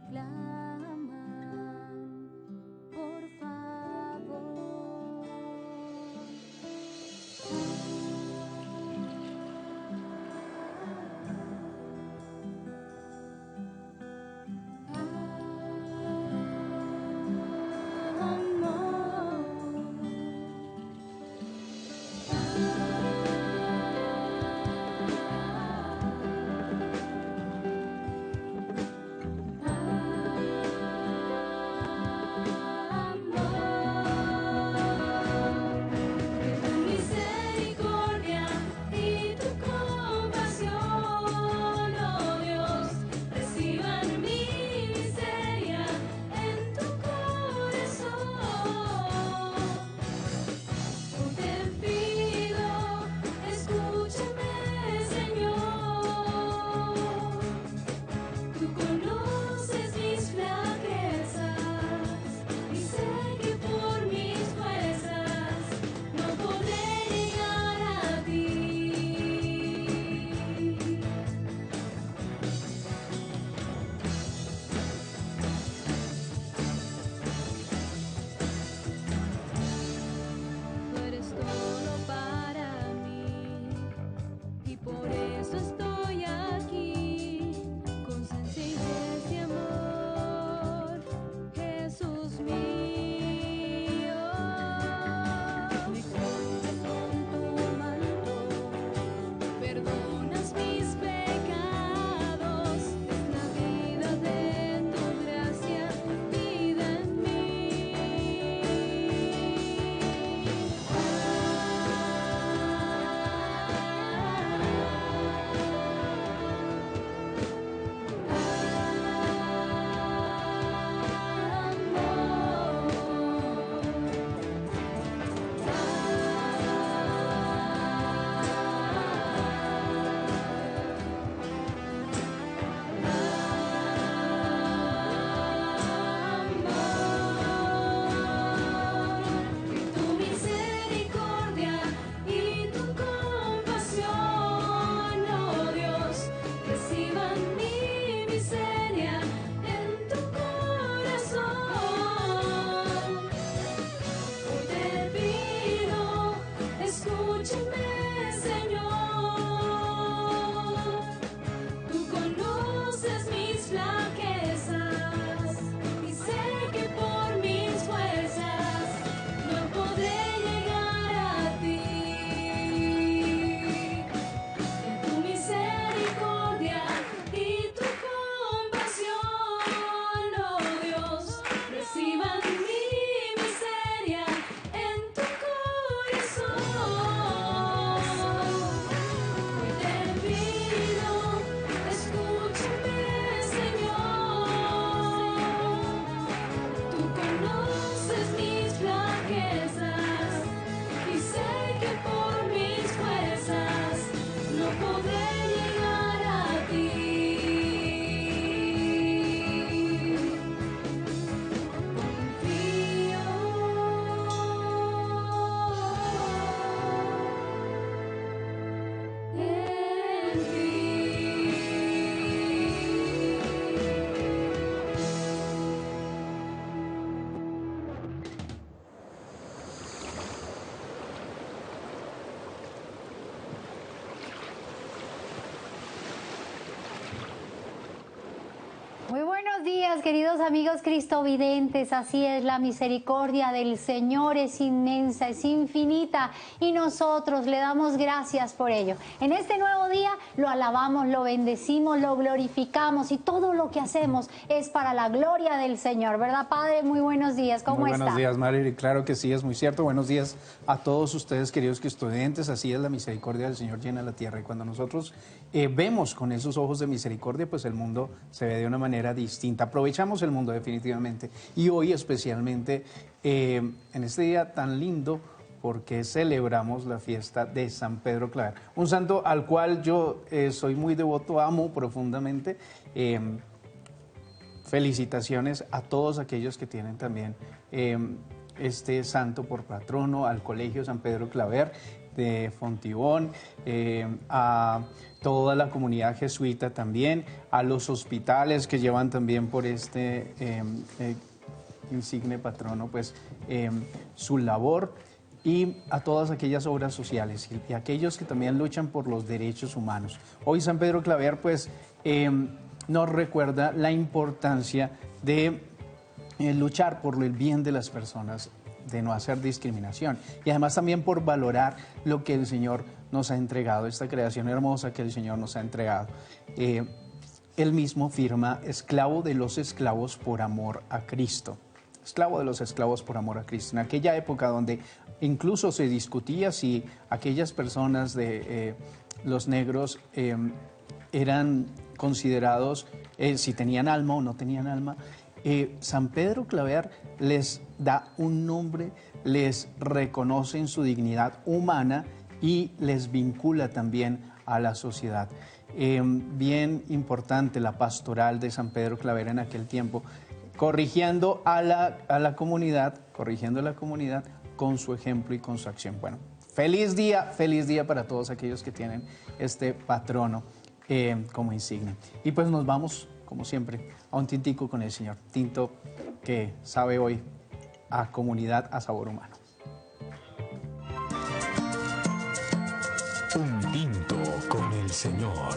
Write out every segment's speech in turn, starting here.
claman, por favor. Muy buenos días, queridos amigos cristovidentes. Así es, la misericordia del Señor es inmensa, es infinita y nosotros le damos gracias por ello. En este nuevo día lo alabamos, lo bendecimos, lo glorificamos y todo lo que hacemos es para la gloria del Señor. ¿Verdad, Padre? Muy buenos días. ¿Cómo está? Muy buenos días, Mari. Claro que sí, es muy cierto. Buenos días a todos ustedes, queridos cristovidentes. Así es, la misericordia del Señor llena la tierra. Y cuando nosotros vemos con esos ojos de misericordia, pues el mundo se ve de una manera distinta. Aprovechamos el mundo definitivamente. Y hoy especialmente, en este día tan lindo, porque celebramos la fiesta de San Pedro Claver. Un santo al cual yo soy muy devoto, amo profundamente. Felicitaciones a todos aquellos que tienen también este santo por patrono, al Colegio San Pedro Claver, de Fontibón, a toda la comunidad jesuita también, a los hospitales que llevan también por este insigne patrono, pues su labor, y a todas aquellas obras sociales y aquellos que también luchan por los derechos humanos. Hoy San Pedro Claver pues nos recuerda la importancia de luchar por el bien de las personas, de no hacer discriminación y además también por valorar lo que el Señor nos ha entregado, esta creación hermosa que el Señor nos ha entregado. Él mismo firma esclavo de los esclavos por amor a Cristo. Esclavo de los esclavos por amor a Cristo. En aquella época donde incluso se discutía si aquellas personas de los negros eran considerados, si tenían alma o no tenían alma, San Pedro Claver les da un nombre, les reconoce en su dignidad humana y les vincula también a la sociedad. Bien importante la pastoral de San Pedro Claver en aquel tiempo, corrigiendo a la comunidad con su ejemplo y con su acción. Bueno, feliz día para todos aquellos que tienen este patrono como insignia. Y pues nos vamos, como siempre, a un tintico con el Señor. Tinto que sabe hoy a comunidad, a sabor humano. Un tinto con el Señor.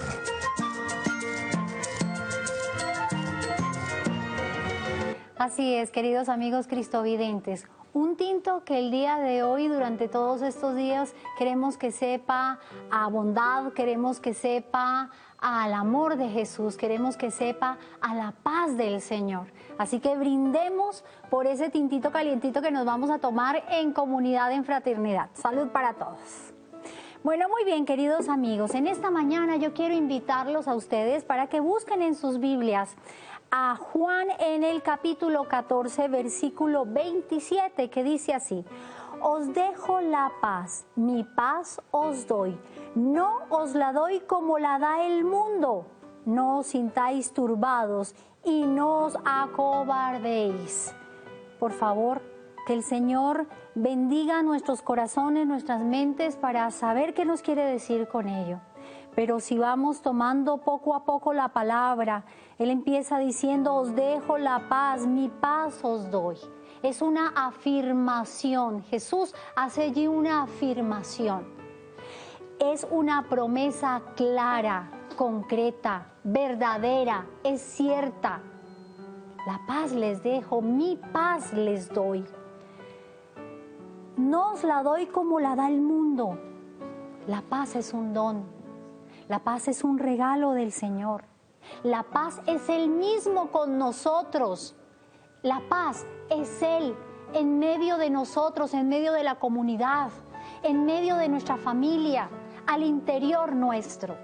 Así es, queridos amigos cristovidentes. Un tinto que el día de hoy, durante todos estos días, queremos que sepa a bondad, queremos que sepa al amor de Jesús, queremos que sepa a la paz del Señor. Así que brindemos por ese tintito calientito que nos vamos a tomar en comunidad, en fraternidad. Salud para todos. Bueno, muy bien, queridos amigos, en esta mañana yo quiero invitarlos a ustedes para que busquen en sus Biblias a Juan en el capítulo 14, versículo 27, que dice así: os dejo la paz, mi paz os doy, no os la doy como la da el mundo, no os sintáis turbados y no os acobardéis. Por favor, que el Señor bendiga nuestros corazones, nuestras mentes, para saber qué nos quiere decir con ello. Pero si vamos tomando poco a poco la palabra, Él empieza diciendo: os dejo la paz, mi paz os doy. Es una afirmación. Jesús hace allí una afirmación. Es una promesa clara, concreta, verdadera, es cierta. La paz les dejo, mi paz les doy. No os la doy como la da el mundo. La paz es un don. La paz es un regalo del Señor. La paz es Él mismo con nosotros. La paz es Él en medio de nosotros, en medio de la comunidad, en medio de nuestra familia, al interior nuestro.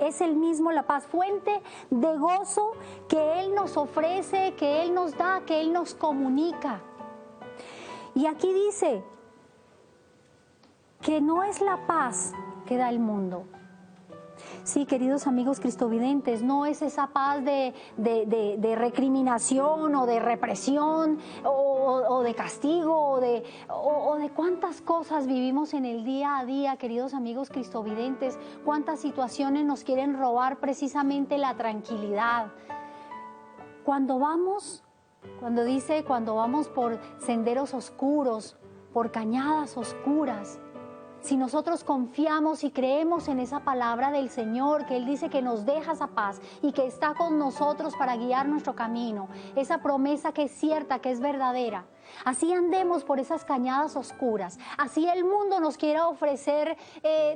Es Él mismo la paz, fuente de gozo que Él nos ofrece, que Él nos da, que Él nos comunica. Y aquí dice que no es la paz que da el mundo. Sí, queridos amigos cristovidentes, no es esa paz de recriminación o de represión o de castigo o de cuántas cosas vivimos en el día a día, queridos amigos cristovidentes, cuántas situaciones nos quieren robar precisamente la tranquilidad. Cuando vamos por senderos oscuros, por cañadas oscuras, si nosotros confiamos y creemos en esa palabra del Señor, que Él dice que nos deja esa paz y que está con nosotros para guiar nuestro camino, esa promesa que es cierta, que es verdadera, así andemos por esas cañadas oscuras, así el mundo nos quiera ofrecer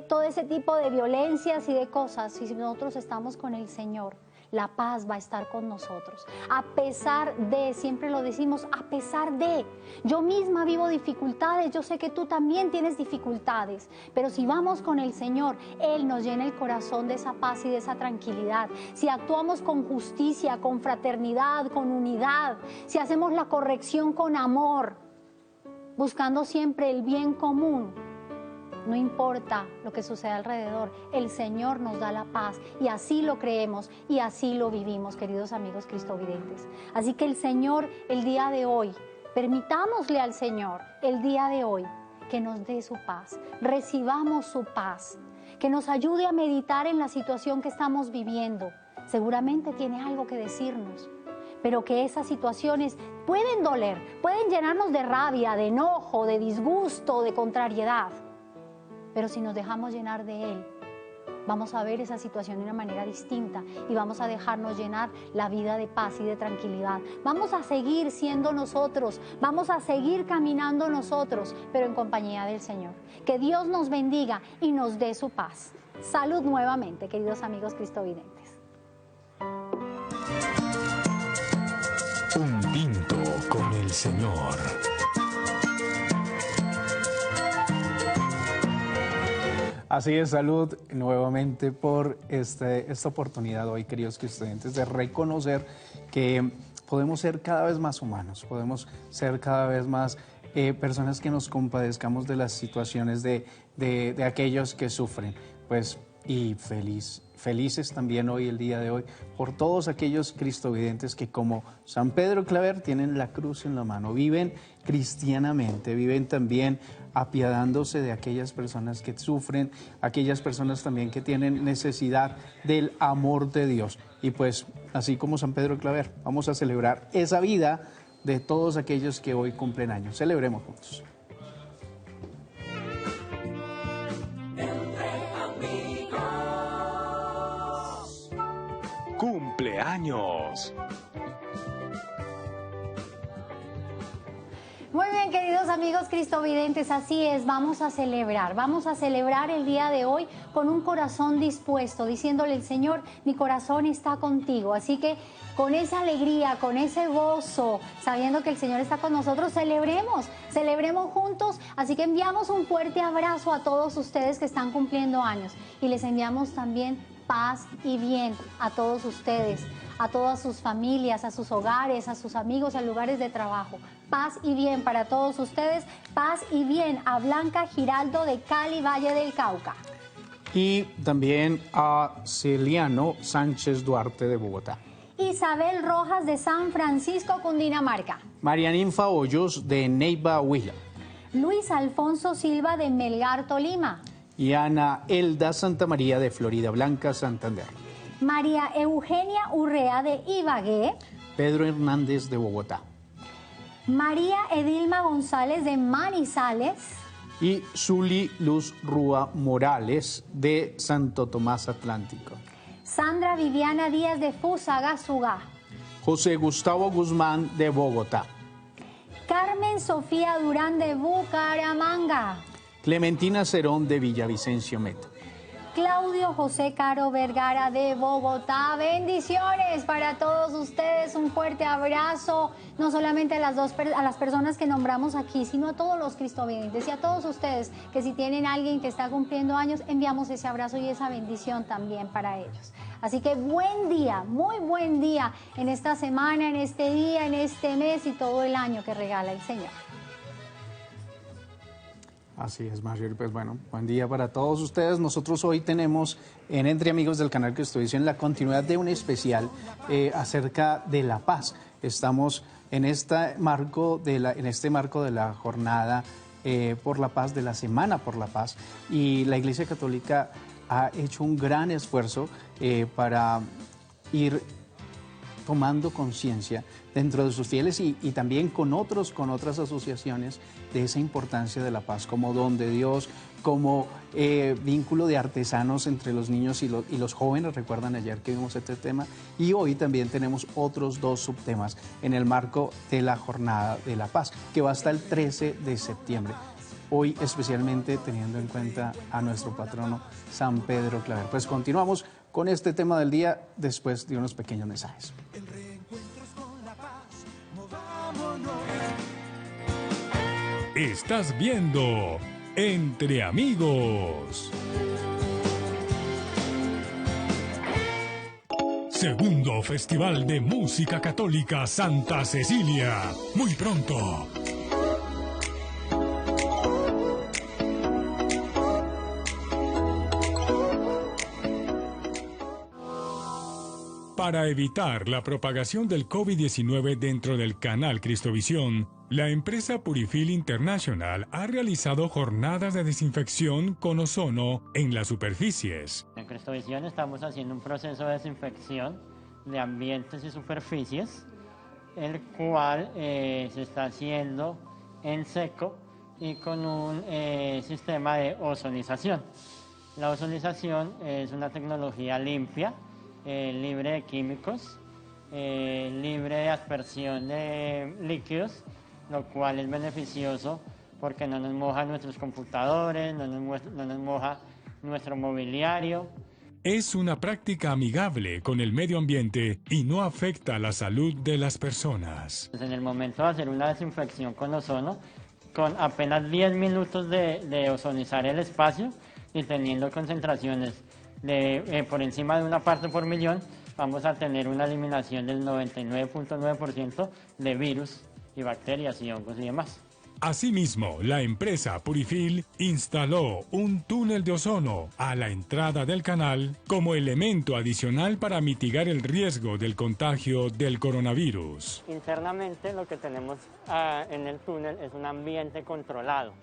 todo ese tipo de violencias y de cosas, si nosotros estamos con el Señor, la paz va a estar con nosotros. A pesar de, siempre lo decimos, a pesar de, yo misma vivo dificultades, yo sé que tú también tienes dificultades, pero si vamos con el Señor, Él nos llena el corazón de esa paz y de esa tranquilidad. Si actuamos con justicia, con fraternidad, con unidad, si hacemos la corrección con amor, buscando siempre el bien común, no importa lo que suceda alrededor, el Señor nos da la paz y así lo creemos y así lo vivimos, queridos amigos cristovidentes. Así que el Señor, el día de hoy, permitámosle al Señor, el día de hoy, que nos dé su paz. Recibamos su paz, que nos ayude a meditar en la situación que estamos viviendo. Seguramente tiene algo que decirnos, pero que esas situaciones pueden doler, pueden llenarnos de rabia, de enojo, de disgusto, de contrariedad. Pero si nos dejamos llenar de Él, vamos a ver esa situación de una manera distinta y vamos a dejarnos llenar la vida de paz y de tranquilidad. Vamos a seguir siendo nosotros, vamos a seguir caminando nosotros, pero en compañía del Señor. Que Dios nos bendiga y nos dé su paz. Salud nuevamente, queridos amigos cristovidentes. Un tinto con el Señor. Así es, salud nuevamente por esta oportunidad hoy, queridos estudiantes, de reconocer que podemos ser cada vez más humanos, podemos ser cada vez más personas que nos compadezcamos de las situaciones de aquellos que sufren, pues, y felices también hoy, el día de hoy, por todos aquellos cristovidentes que como San Pedro Claver tienen la cruz en la mano, viven cristianamente, viven también apiadándose de aquellas personas que sufren, aquellas personas también que tienen necesidad del amor de Dios. Y pues, así como San Pedro Claver, vamos a celebrar esa vida de todos aquellos que hoy cumplen años. Celebremos juntos. ¡Cumpleaños! Muy bien, queridos amigos cristovidentes, así es, vamos a celebrar el día de hoy con un corazón dispuesto, diciéndole al Señor, mi corazón está contigo, así que con esa alegría, con ese gozo, sabiendo que el Señor está con nosotros, celebremos juntos, así que enviamos un fuerte abrazo a todos ustedes que están cumpliendo años y les enviamos también paz y bien a todos ustedes, a todas sus familias, a sus hogares, a sus amigos, a lugares de trabajo. Paz y bien para todos ustedes, paz y bien a Blanca Giraldo de Cali, Valle del Cauca. Y también a Celiano Sánchez Duarte de Bogotá. Isabel Rojas de San Francisco, Cundinamarca. María Ninfa Hoyos de Neiva, Huila. Luis Alfonso Silva de Melgar, Tolima. Y Ana Elda Santa María de Florida Blanca, Santander. María Eugenia Urrea de Ibagué. Pedro Hernández de Bogotá. María Edilma González de Manizales. Y Zuli Luz Rúa Morales de Santo Tomás Atlántico. Sandra Viviana Díaz de Fusagasugá. José Gustavo Guzmán de Bogotá. Carmen Sofía Durán de Bucaramanga. Clementina Cerón de Villavicencio Meta. Claudio José Caro Vergara de Bogotá. Bendiciones para todos ustedes, un fuerte abrazo, no solamente a las personas que nombramos aquí, sino a todos los cristovidentes y a todos ustedes que si tienen alguien que está cumpliendo años, enviamos ese abrazo y esa bendición también para ellos. Así que buen día, muy buen día en esta semana, en este día, en este mes y todo el año que regala el Señor. Así es, Marjorie. Pues bueno, buen día para todos ustedes. Nosotros hoy tenemos en Entre Amigos del canal Cristovision la continuidad de un especial acerca de la paz. Estamos en este marco de la jornada por la paz, de la Semana por la Paz, y la Iglesia Católica ha hecho un gran esfuerzo para ir tomando conciencia dentro de sus fieles y también con otras asociaciones de esa importancia de la paz como don de Dios, como vínculo de artesanos entre los niños y los jóvenes. Recuerdan ayer que vimos este tema y hoy también tenemos otros dos subtemas en el marco de la Jornada de la Paz que va hasta el 13 de septiembre. Hoy especialmente teniendo en cuenta a nuestro patrono San Pedro Claver. Pues continuamos con este tema del día después de unos pequeños mensajes. Estás viendo Entre Amigos. Segundo Festival de Música Católica Santa Cecilia. Muy pronto. Para evitar la propagación del COVID-19 dentro del canal Cristovisión, La empresa Purifil International ha realizado jornadas de desinfección con ozono en las superficies. En Cristovisión estamos haciendo un proceso de desinfección de ambientes y superficies, el cual se está haciendo en seco y con un sistema de ozonización. La ozonización es una tecnología limpia, libre de químicos, libre de aspersión de líquidos, lo cual es beneficioso porque no nos moja nuestros computadores, no nos moja nuestro mobiliario. Es una práctica amigable con el medio ambiente y no afecta la salud de las personas. En el momento de hacer una desinfección con ozono, con apenas 10 minutos de ozonizar el espacio y teniendo concentraciones por encima de 1 parte por millón, vamos a tener una eliminación del 99.9% de virus y bacterias y hongos y demás. Asimismo, la empresa Purifil instaló un túnel de ozono a la entrada del canal como elemento adicional para mitigar el riesgo del contagio del coronavirus. Internamente lo que tenemos en el túnel es un ambiente controlado.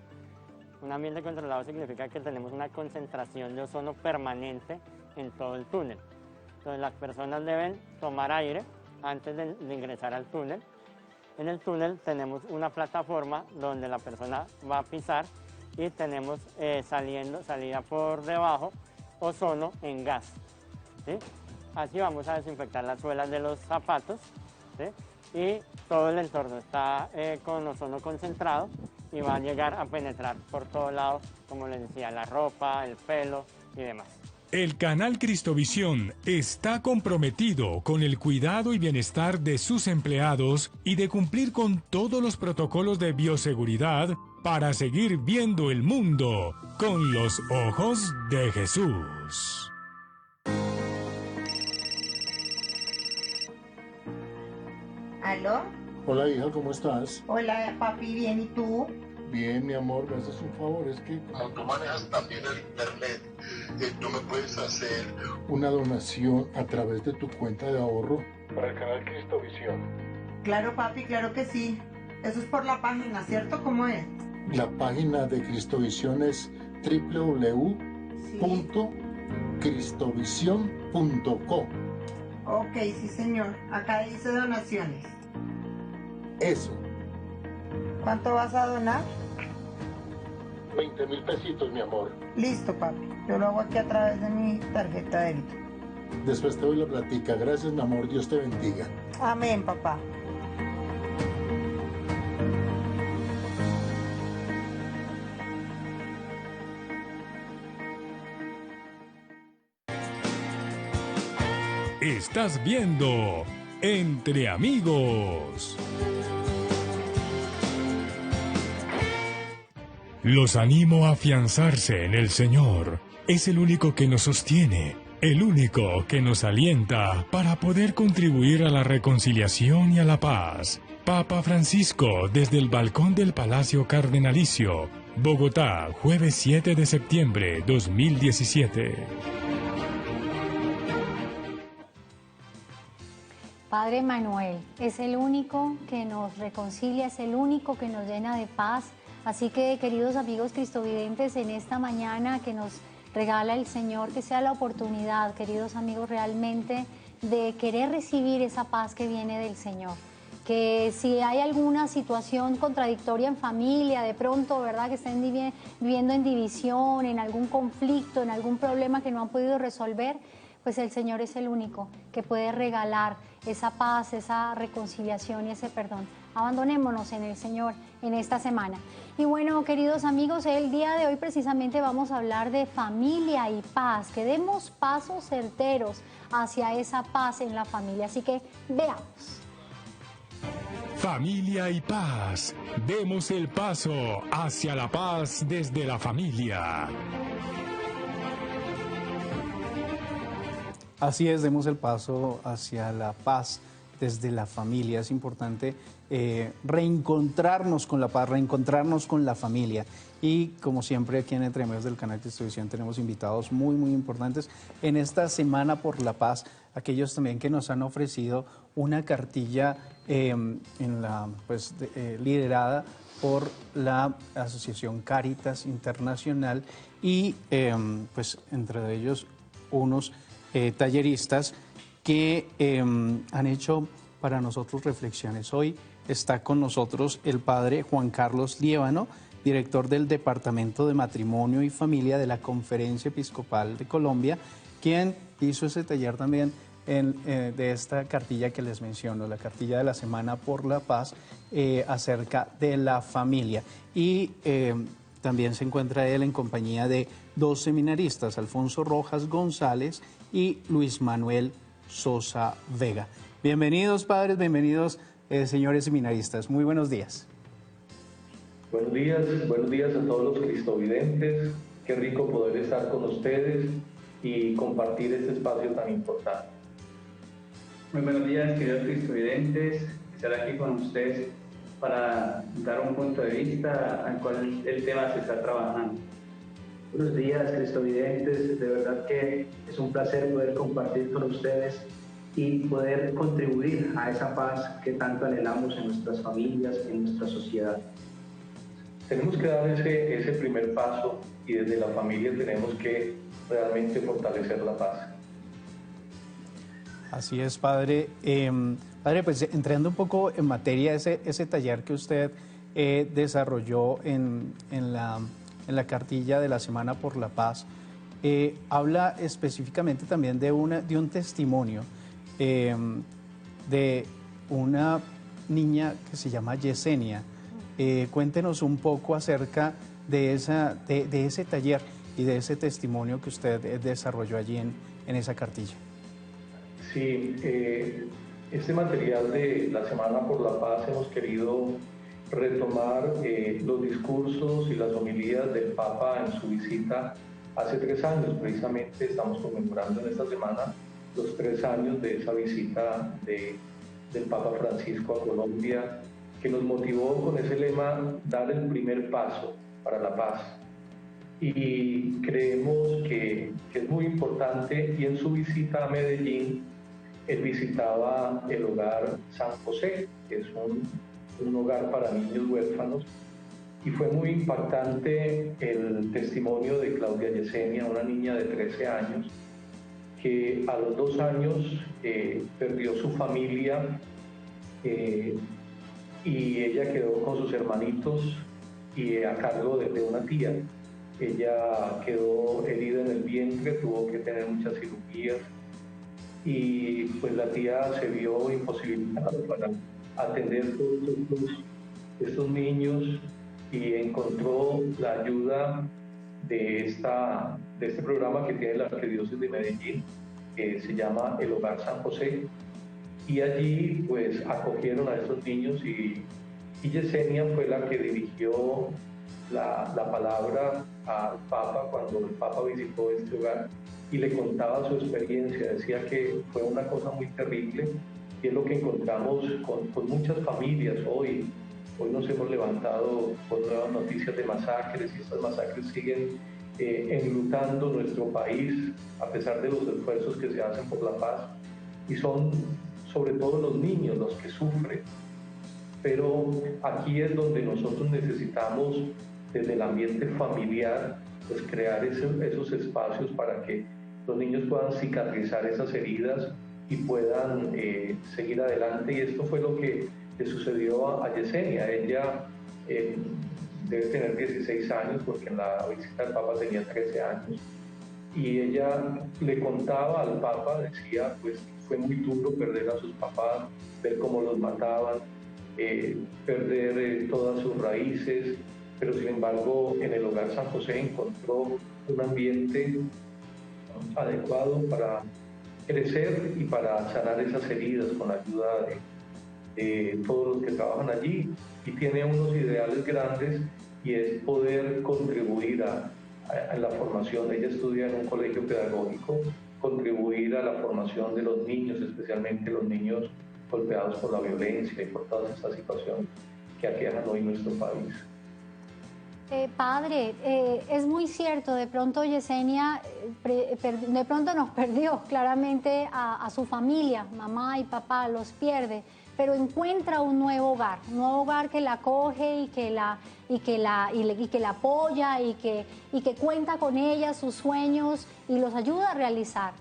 Un ambiente controlado significa que tenemos una concentración de ozono permanente en todo el túnel. Entonces las personas deben tomar aire antes de ingresar al túnel. En el túnel tenemos una plataforma donde la persona va a pisar y tenemos salida por debajo ozono en gas, ¿sí? Así vamos a desinfectar las suelas de los zapatos, ¿sí? Y todo el entorno está con ozono concentrado y va a llegar a penetrar por todos lados, como les decía, la ropa, el pelo y demás. El canal Cristovisión está comprometido con el cuidado y bienestar de sus empleados y de cumplir con todos los protocolos de bioseguridad para seguir viendo el mundo con los ojos de Jesús. ¿Aló? Hola hija, ¿cómo estás? Hola papi, bien, ¿y tú? Bien, mi amor, me haces un favor, es que Como tú manejas también el internet, tú me puedes hacer una donación a través de tu cuenta de ahorro para el canal Cristovisión. Claro papi, claro que sí. Eso es por la página, ¿cierto? ¿Cómo es? La página de Cristovisión es www.cristovision.co. Ok, sí señor. Acá dice donaciones. Eso, ¿Cuánto vas a donar? 20,000 pesitos, mi amor. Listo papi. Yo lo hago aquí a través de mi tarjeta de débito. Después te doy la platica. Gracias, mi amor. Dios te bendiga. Amén, papá. Estás viendo Entre Amigos. Los animo a afianzarse en el Señor. Es el único que nos sostiene, el único que nos alienta para poder contribuir a la reconciliación y a la paz. Papa Francisco desde el balcón del Palacio Cardenalicio, Bogotá, jueves 7 de septiembre 2017. Padre Manuel es el único que nos reconcilia, es el único que nos llena de paz. Así que, queridos amigos cristovidentes, en esta mañana que nos regala el Señor, que sea la oportunidad, queridos amigos, realmente de querer recibir esa paz que viene del Señor. Que si hay alguna situación contradictoria en familia, de pronto, ¿verdad?, que estén viviendo en división, en algún conflicto, en algún problema que no han podido resolver, pues el Señor es el único que puede regalar esa paz, esa reconciliación y ese perdón. Abandonémonos en el Señor en esta semana. Y bueno, queridos amigos, el día de hoy precisamente vamos a hablar de familia y paz, que demos pasos certeros hacia esa paz en la familia. Así que veamos. Familia y paz. Demos el paso hacia la paz desde la familia. Así es, demos el paso hacia la paz desde la familia. Es importante reencontrarnos con la paz, reencontrarnos con la familia. Y como siempre aquí en Entre Medios del Canal de Televisión tenemos invitados muy, muy importantes en esta Semana por la Paz, aquellos también que nos han ofrecido una cartilla liderada por la Asociación Cáritas Internacional y pues entre ellos unos talleristas que han hecho para nosotros reflexiones. Hoy está con nosotros el padre Juan Carlos Liévano, director del Departamento de Matrimonio y Familia de la Conferencia Episcopal de Colombia, quien hizo ese taller también de esta cartilla que les menciono, la cartilla de la Semana por la Paz, acerca de la familia. Y también se encuentra él en compañía de dos seminaristas, Alfonso Rojas González y Luis Manuel Sosa Vega. Bienvenidos, padres, bienvenidos, señores seminaristas. Muy buenos días. Buenos días a todos los cristovidentes. Qué rico poder estar con ustedes y compartir este espacio tan importante. Muy buenos días, queridos cristovidentes. Estar aquí con ustedes para dar un punto de vista al cual el tema se está trabajando. Buenos días, cristovidentes. De verdad que es un placer poder compartir con ustedes y poder contribuir a esa paz que tanto anhelamos en nuestras familias, en nuestra sociedad. Tenemos que dar ese primer paso y desde la familia tenemos que realmente fortalecer la paz. Así es, padre. Padre, pues entrando un poco en materia, ese taller que usted desarrolló en la cartilla de la Semana por la Paz, habla específicamente también de un testimonio de una niña que se llama Yesenia. Cuéntenos un poco acerca de ese taller y de ese testimonio que usted desarrolló allí en esa cartilla. Sí, este material de la Semana por la Paz hemos querido retomar los discursos y las homilías del Papa en su visita hace 3 años. Precisamente estamos conmemorando en esta semana los 3 años de esa visita del Papa Francisco a Colombia, que nos motivó con ese lema, dar el primer paso para la paz. Y creemos que es muy importante, y en su visita a Medellín, él visitaba el hogar San José, que es un hogar para niños huérfanos, y fue muy impactante el testimonio de Claudia Yesenia, una niña de 13 años, que a los 2 años perdió su familia, y ella quedó con sus hermanitos y a cargo de una tía. Ella quedó herida en el vientre, tuvo que tener muchas cirugías y pues la tía se vio imposibilitada para atender todos estos niños y encontró la ayuda de este programa que tiene la Arquidiócesis de Medellín, que se llama El Hogar San José. Y allí pues acogieron a estos niños y Yesenia fue la que dirigió la palabra al Papa cuando el Papa visitó este hogar y le contaba su experiencia. Decía que fue una cosa muy terrible y es lo que encontramos con muchas familias hoy. Hoy nos hemos levantado con nuevas noticias de masacres y estas masacres siguen enlutando nuestro país a pesar de los esfuerzos que se hacen por la paz, y son sobre todo los niños los que sufren. Pero aquí es donde nosotros necesitamos, desde el ambiente familiar, pues crear esos espacios para que los niños puedan cicatrizar esas heridas y puedan seguir adelante. Y esto fue lo que le sucedió a Yesenia. Ella debe tener 16 años, porque en la visita del Papa tenía 13 años. Y ella le contaba al Papa, decía, pues fue muy duro perder a sus papás, ver cómo los mataban, perder todas sus raíces, pero sin embargo en el hogar San José encontró un ambiente adecuado para crecer y para sanar esas heridas con la ayuda de todos los que trabajan allí, y tiene unos ideales grandes y es poder contribuir a la formación. Ella estudia en un colegio pedagógico, contribuir a la formación de los niños, especialmente los niños golpeados por la violencia y por todas estas situaciones que aquejan hoy nuestro país. Padre, es muy cierto, de pronto Yesenia de pronto nos perdió claramente a su familia, mamá y papá, los pierde, pero encuentra un nuevo hogar que la acoge y que la apoya y que cuenta con ella, sus sueños y los ayuda a realizar.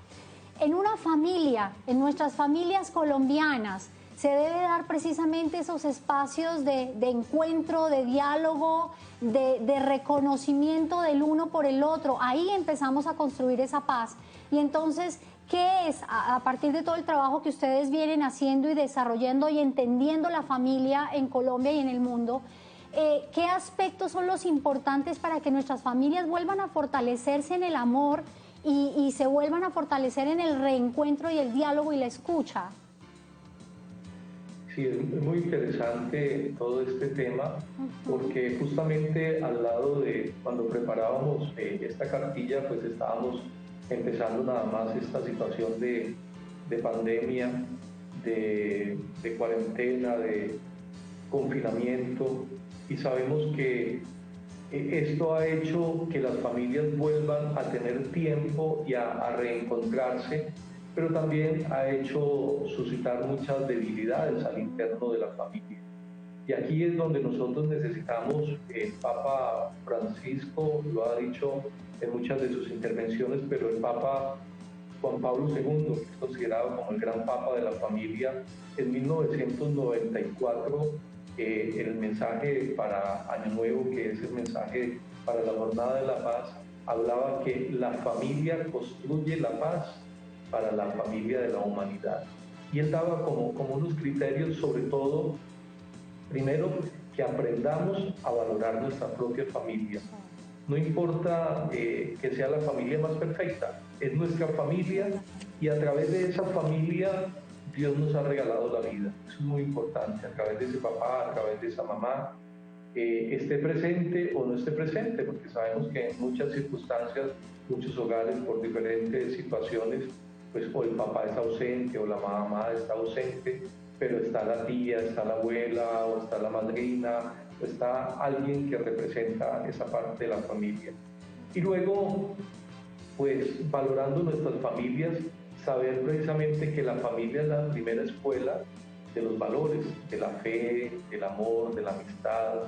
En una familia, en nuestras familias colombianas, se debe dar precisamente esos espacios de encuentro, de diálogo, de reconocimiento del uno por el otro. Ahí empezamos a construir esa paz. Y entonces, ¿qué es, a partir de todo el trabajo que ustedes vienen haciendo y desarrollando y entendiendo la familia en Colombia y en el mundo, qué aspectos son los importantes para que nuestras familias vuelvan a fortalecerse en el amor y se vuelvan a fortalecer en el reencuentro y el diálogo y la escucha? Sí, es muy interesante todo este tema, porque justamente al lado de cuando preparábamos esta cartilla, pues estábamos empezando nada más esta situación de pandemia, de cuarentena, de confinamiento, y sabemos que esto ha hecho que las familias vuelvan a tener tiempo y a reencontrarse, pero también ha hecho suscitar muchas debilidades al interno de la familia. Y aquí es donde nosotros necesitamos, el Papa Francisco lo ha dicho en muchas de sus intervenciones, pero el Papa Juan Pablo II, que es considerado como el gran Papa de la familia, en 1994, el mensaje para Año Nuevo, que es el mensaje para la Jornada de la Paz, hablaba que la familia construye la paz para la familia de la humanidad. Y él daba como unos criterios, sobre todo, primero, que aprendamos a valorar nuestra propia familia. No importa que sea la familia más perfecta, es nuestra familia y a través de esa familia Dios nos ha regalado la vida. Eso es muy importante, a través de ese papá, a través de esa mamá, esté presente o no esté presente, porque sabemos que en muchas circunstancias, muchos hogares, por diferentes situaciones, pues o el papá está ausente o la mamá está ausente, pero está la tía, está la abuela o está la madrina, o está alguien que representa esa parte de la familia. Y luego, pues valorando nuestras familias, saber precisamente que la familia es la primera escuela de los valores, de la fe, del amor, de la amistad,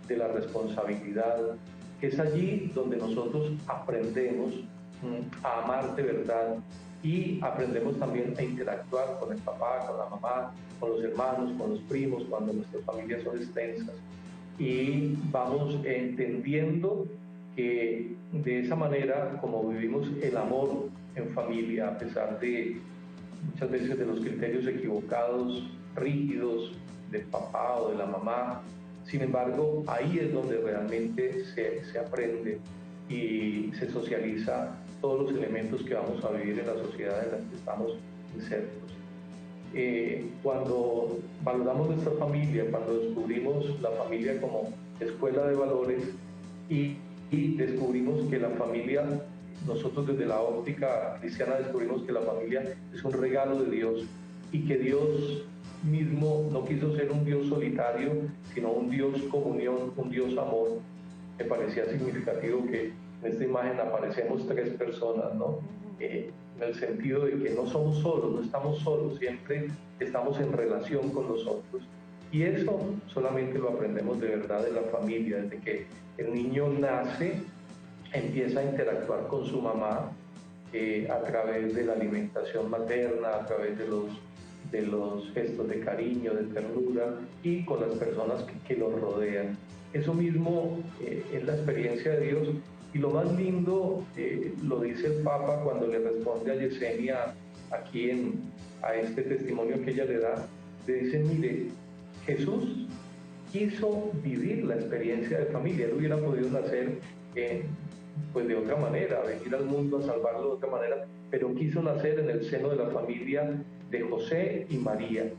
de la responsabilidad, que es allí donde nosotros aprendemos a amar de verdad y aprendemos también a interactuar con el papá, con la mamá, con los hermanos, con los primos, cuando nuestras familias son extensas. Y vamos entendiendo que de esa manera, como vivimos el amor en familia, a pesar de muchas veces de los criterios equivocados, rígidos del papá o de la mamá, sin embargo, ahí es donde realmente se aprende y se socializa todos los elementos que vamos a vivir en la sociedad en la que estamos insertos. Cuando valoramos nuestra familia, cuando descubrimos la familia como escuela de valores y descubrimos que la familia, nosotros desde la óptica cristiana descubrimos que la familia es un regalo de Dios y que Dios mismo no quiso ser un Dios solitario, sino un Dios comunión, un Dios amor. Me parecía significativo que en esta imagen aparecemos 3 personas, ¿no? En el sentido de que no somos solos, no estamos solos, siempre estamos en relación con los otros. Y eso solamente lo aprendemos de verdad de la familia, desde que el niño nace, empieza a interactuar con su mamá a través de la alimentación materna, a través de los gestos de cariño, de ternura y con las personas que los rodean. Eso mismo es la experiencia de Dios. Y lo más lindo, lo dice el Papa cuando le responde a Yesenia aquí a este testimonio que ella le da, le dice, mire, Jesús quiso vivir la experiencia de familia, él hubiera podido nacer pues de otra manera, venir al mundo a salvarlo de otra manera, pero quiso nacer en el seno de la familia de José y María.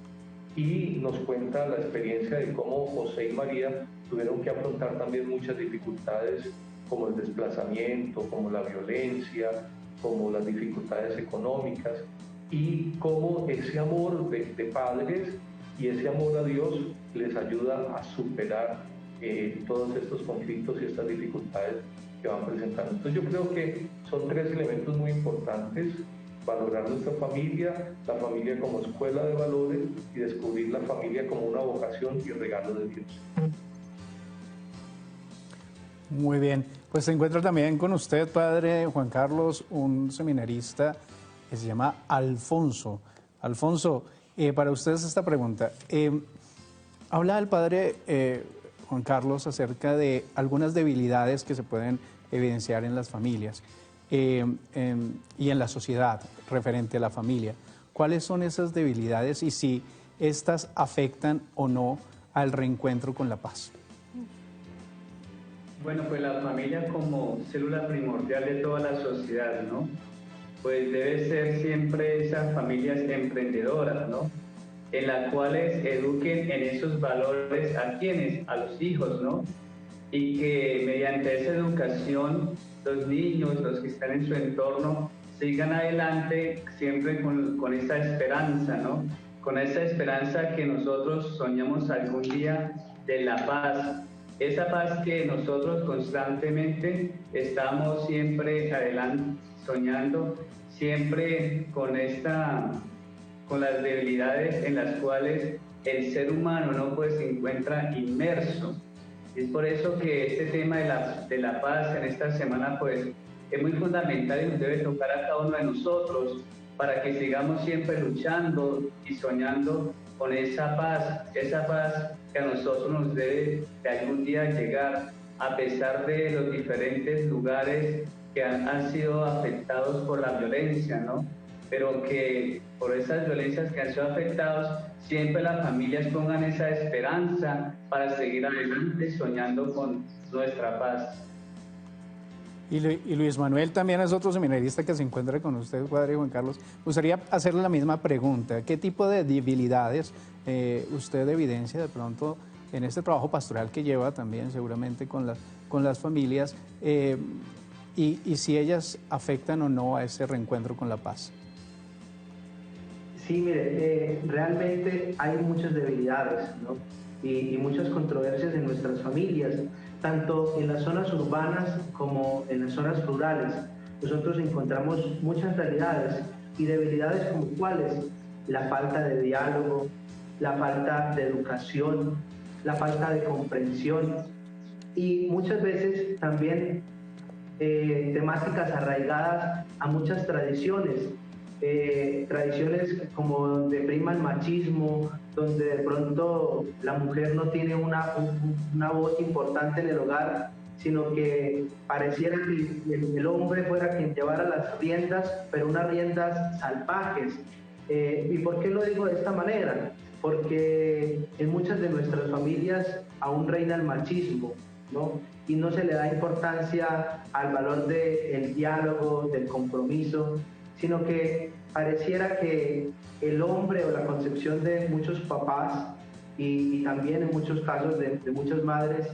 Y nos cuenta la experiencia de cómo José y María tuvieron que afrontar también muchas dificultades, como el desplazamiento, como la violencia, como las dificultades económicas. y cómo ese amor de padres y ese amor a Dios les ayuda a superar todos estos conflictos y estas dificultades que van presentando. Entonces yo creo que son tres elementos muy importantes: valorar nuestra familia, la familia como escuela de valores y descubrir la familia como una vocación y regalo de Dios. Muy bien, pues se encuentra también con usted, padre Juan Carlos, un seminarista que se llama Alfonso. Alfonso, para ustedes esta pregunta. Habla el padre Juan Carlos acerca de algunas debilidades que se pueden evidenciar en las familias y en la sociedad referente a la familia. ¿Cuáles son esas debilidades y si estas afectan o no al reencuentro con la paz? Bueno, pues la familia como célula primordial de toda la sociedad, ¿no? Pues debe ser siempre esas familias emprendedoras, ¿no? En las cuales eduquen en esos valores a quienes, a los hijos, ¿no? Y que mediante esa educación los niños, los que están en su entorno, sigan adelante siempre con esa esperanza, ¿no? Con esa esperanza que nosotros soñamos algún día de la paz. Esa paz que nosotros constantemente estamos siempre adelante, soñando, siempre con las debilidades en las cuales el ser humano, ¿no? Pues se encuentra inmerso. Es por eso que este tema de la paz en esta semana pues es muy fundamental y nos debe tocar a cada uno de nosotros para que sigamos siempre luchando y soñando con esa paz que a nosotros nos debe de algún día llegar, a pesar de los diferentes lugares que han sido afectados por la violencia, ¿no? Pero que por esas violencias que han sido afectados, siempre las familias pongan esa esperanza para seguir adelante soñando con nuestra paz. Y Luis Manuel también es otro seminarista que se encuentra con usted, padre Juan Carlos. Me gustaría hacerle la misma pregunta. ¿Qué tipo de debilidades usted evidencia de pronto en este trabajo pastoral que lleva también seguramente con las familias y si ellas afectan o no a ese reencuentro con la paz? Sí, mire, realmente hay muchas debilidades, ¿no? y muchas controversias en nuestras familias, tanto en las zonas urbanas como en las zonas rurales. Nosotros encontramos muchas realidades y debilidades como cuáles: la falta de diálogo, la falta de educación, la falta de comprensión y muchas veces también temáticas arraigadas a muchas tradiciones. Tradiciones como donde prima el machismo, donde de pronto la mujer no tiene una voz importante en el hogar, sino que pareciera que el hombre fuera quien llevara las riendas, pero unas riendas salvajes. ¿Y por qué lo digo de esta manera? Porque en muchas de nuestras familias aún reina el machismo, ¿no? Y no se le da importancia al valor del diálogo, del compromiso, sino que pareciera que el hombre o la concepción de muchos papás y también en muchos casos de muchas madres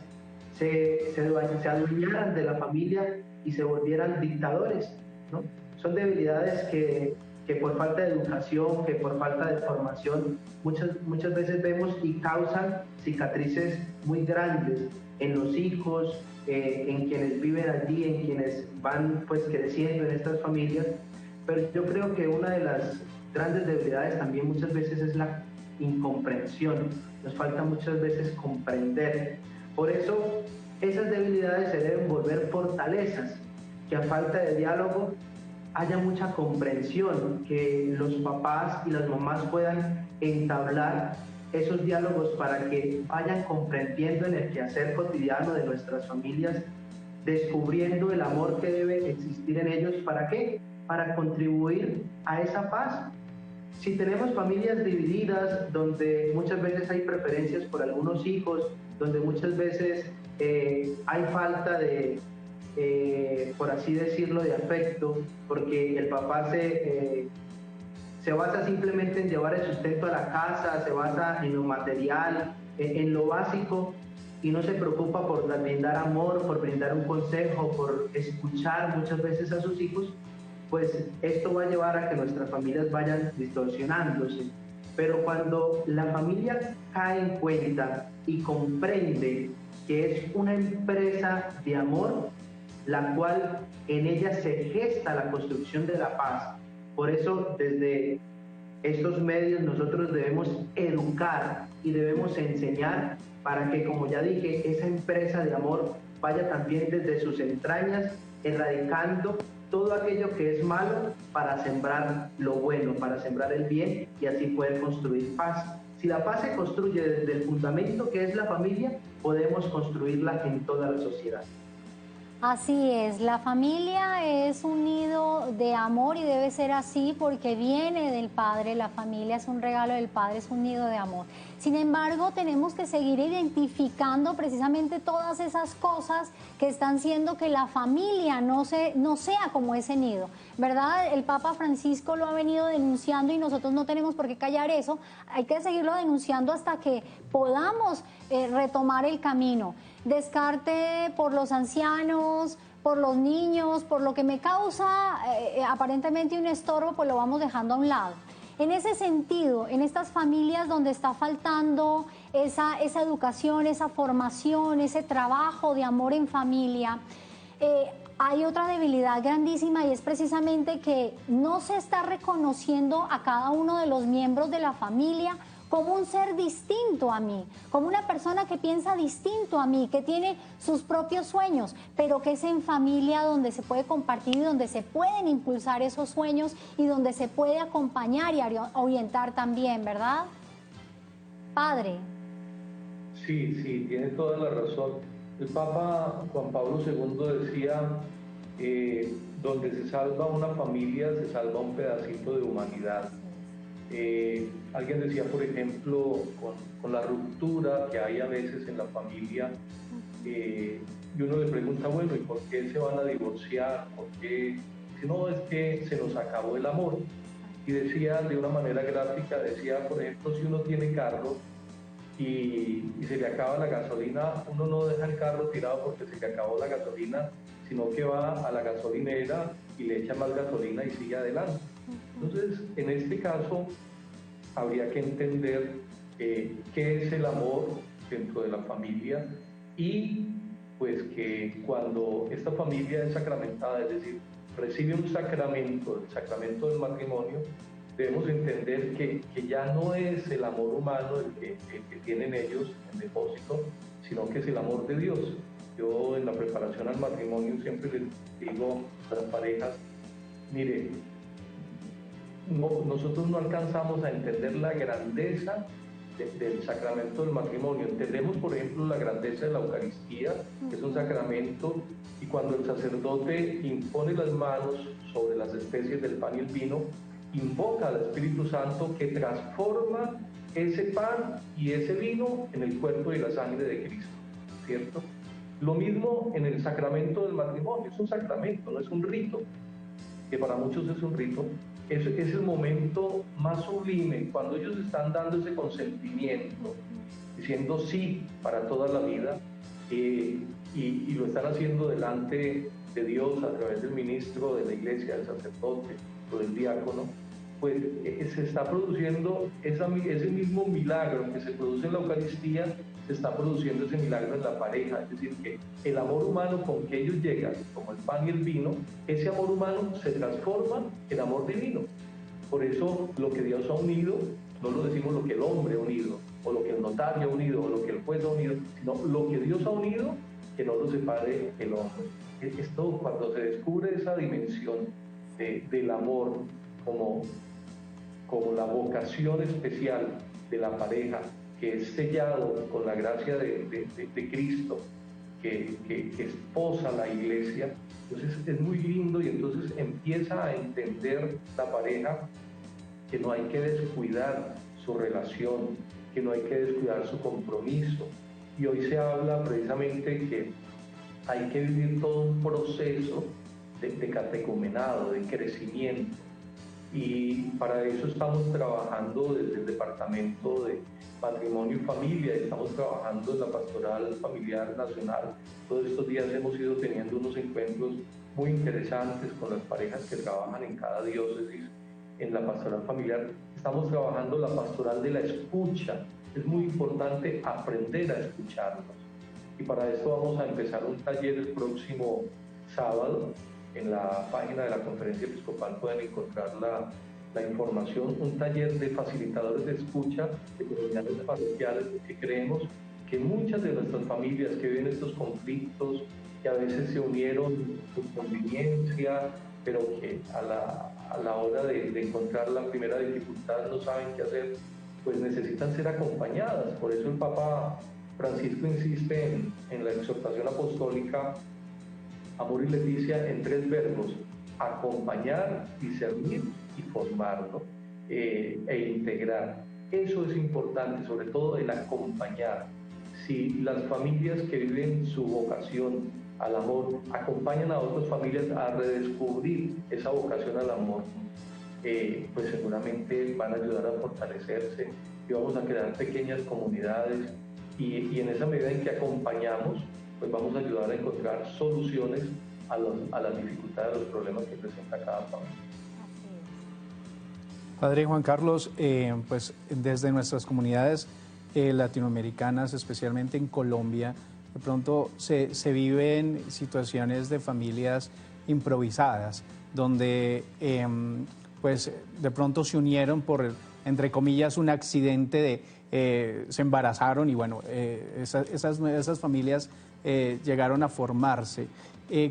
se adueñaran de la familia y se volvieran dictadores, ¿no? Son debilidades que por falta de educación, que por falta de formación muchas veces vemos y causan cicatrices muy grandes en los hijos, en quienes viven allí, en quienes van pues creciendo en estas familias. Pero yo creo que una de las grandes debilidades también muchas veces es la incomprensión. Nos falta muchas veces comprender. Por eso esas debilidades se deben volver fortalezas, que a falta de diálogo haya mucha comprensión, que los papás y las mamás puedan entablar esos diálogos para que vayan comprendiendo en el quehacer cotidiano de nuestras familias, descubriendo el amor que debe existir en ellos. ¿Para qué? Para contribuir a esa paz. Si tenemos familias divididas, donde muchas veces hay preferencias por algunos hijos, donde muchas veces hay falta de, por así decirlo, de afecto, porque el papá se basa simplemente en llevar el sustento a la casa, se basa en lo material, en lo básico, y no se preocupa por brindar amor, por brindar un consejo, por escuchar muchas veces a sus hijos. pues esto va a llevar a que nuestras familias vayan distorsionándose. Pero cuando la familia cae en cuenta y comprende que es una empresa de amor, la cual en ella se gesta la construcción de la paz. Por eso desde estos medios nosotros debemos educar y debemos enseñar para que, como ya dije, esa empresa de amor vaya también desde sus entrañas erradicando todo aquello que es malo para sembrar lo bueno, para sembrar el bien y así poder construir paz. Si la paz se construye desde el fundamento que es la familia, podemos construirla en toda la sociedad. Así es, la familia es un nido de amor y debe ser así porque viene del Padre, la familia es un regalo del Padre, es un nido de amor. Sin embargo, tenemos que seguir identificando precisamente todas esas cosas que están haciendo que la familia no sea como ese nido, ¿verdad? El Papa Francisco lo ha venido denunciando y nosotros no tenemos por qué callar eso, hay que seguirlo denunciando hasta que podamos retomar el camino. Descarte por los ancianos, por los niños, por lo que me causa aparentemente un estorbo, pues lo vamos dejando a un lado. En ese sentido, en estas familias donde está faltando esa educación, esa formación, ese trabajo de amor en familia, hay otra debilidad grandísima y es precisamente que no se está reconociendo a cada uno de los miembros de la familia como un ser distinto a mí, como una persona que piensa distinto a mí, que tiene sus propios sueños, pero que es en familia donde se puede compartir y donde se pueden impulsar esos sueños y donde se puede acompañar y orientar también, ¿verdad? Padre. Sí, tiene toda la razón. El Papa Juan Pablo II decía, donde se salva una familia, se salva un pedacito de humanidad. Alguien decía, por ejemplo, con la ruptura que hay a veces en la familia, y uno le pregunta, bueno, ¿y por qué se van a divorciar? ¿Por qué? Si no, es que se nos acabó el amor. Y decía de una manera gráfica, decía, por ejemplo, si uno tiene carro y se le acaba la gasolina, uno no deja el carro tirado porque se le acabó la gasolina, sino que va a la gasolinera y le echa más gasolina y sigue adelante. Entonces, en este caso, habría que entender qué es el amor dentro de la familia y pues que cuando esta familia es sacramentada, es decir, recibe un sacramento, el sacramento del matrimonio, debemos entender que ya no es el amor humano el que tienen ellos en depósito, sino que es el amor de Dios. Yo en la preparación al matrimonio siempre les digo a las parejas, mire, nosotros no alcanzamos a entender la grandeza del sacramento del matrimonio. Entendemos, por ejemplo, la grandeza de la Eucaristía, que es un sacramento, y cuando el sacerdote impone las manos sobre las especies del pan y el vino, invoca al Espíritu Santo que transforma ese pan y ese vino en el cuerpo y la sangre de Cristo, ¿cierto? Lo mismo en el sacramento del matrimonio, es un sacramento, no es un rito, que para muchos es un rito. Es el momento más sublime, cuando ellos están dando ese consentimiento, diciendo sí para toda la vida, y lo están haciendo delante de Dios a través del ministro de la iglesia, del sacerdote o del diácono, pues se está produciendo ese mismo milagro que se produce en la Eucaristía, se está produciendo ese milagro en la pareja, es decir, que el amor humano con que ellos llegan, como el pan y el vino, ese amor humano se transforma en amor divino. Por eso lo que Dios ha unido, no lo decimos lo que el hombre ha unido, o lo que el notario ha unido, o lo que el juez ha unido, sino lo que Dios ha unido, que no lo separe el hombre. Esto, cuando se descubre esa dimensión del amor como la vocación especial de la pareja, que es sellado con la gracia de Cristo, que esposa la iglesia, entonces es muy lindo y entonces empieza a entender la pareja que no hay que descuidar su relación, que no hay que descuidar su compromiso. Y hoy se habla precisamente que hay que vivir todo un proceso de catecumenado, de crecimiento. Y para eso estamos trabajando desde el Departamento de Matrimonio y Familia, estamos trabajando en la Pastoral Familiar Nacional. Todos estos días hemos ido teniendo unos encuentros muy interesantes con las parejas que trabajan en cada diócesis en la Pastoral Familiar. Estamos trabajando la Pastoral de la Escucha. Es muy importante aprender a escucharnos. Y para esto vamos a empezar un taller el próximo sábado. En la página de la Conferencia Episcopal pueden encontrar la información, un taller de facilitadores de escucha de comunidades parroquiales, porque creemos que muchas de nuestras familias que viven estos conflictos, que a veces se unieron por conveniencia, pero que a la hora de encontrar la primera dificultad no saben qué hacer, pues necesitan ser acompañadas. Por eso el Papa Francisco insiste en la exhortación apostólica Amor y Leticia en 3 verbos: acompañar, discernir y formar, ¿no? E integrar. Eso es importante, sobre todo el acompañar. Si las familias que viven su vocación al amor acompañan a otras familias a redescubrir esa vocación al amor, pues seguramente van a ayudar a fortalecerse y vamos a crear pequeñas comunidades y en esa medida en que acompañamos, pues vamos a ayudar a encontrar soluciones a las dificultades, a los problemas que presenta cada familia. Padre Juan Carlos, pues desde nuestras comunidades latinoamericanas, especialmente en Colombia, de pronto se viven situaciones de familias improvisadas, donde pues de pronto se unieron por, entre comillas, un accidente se embarazaron y bueno, esas familias llegaron a formarse.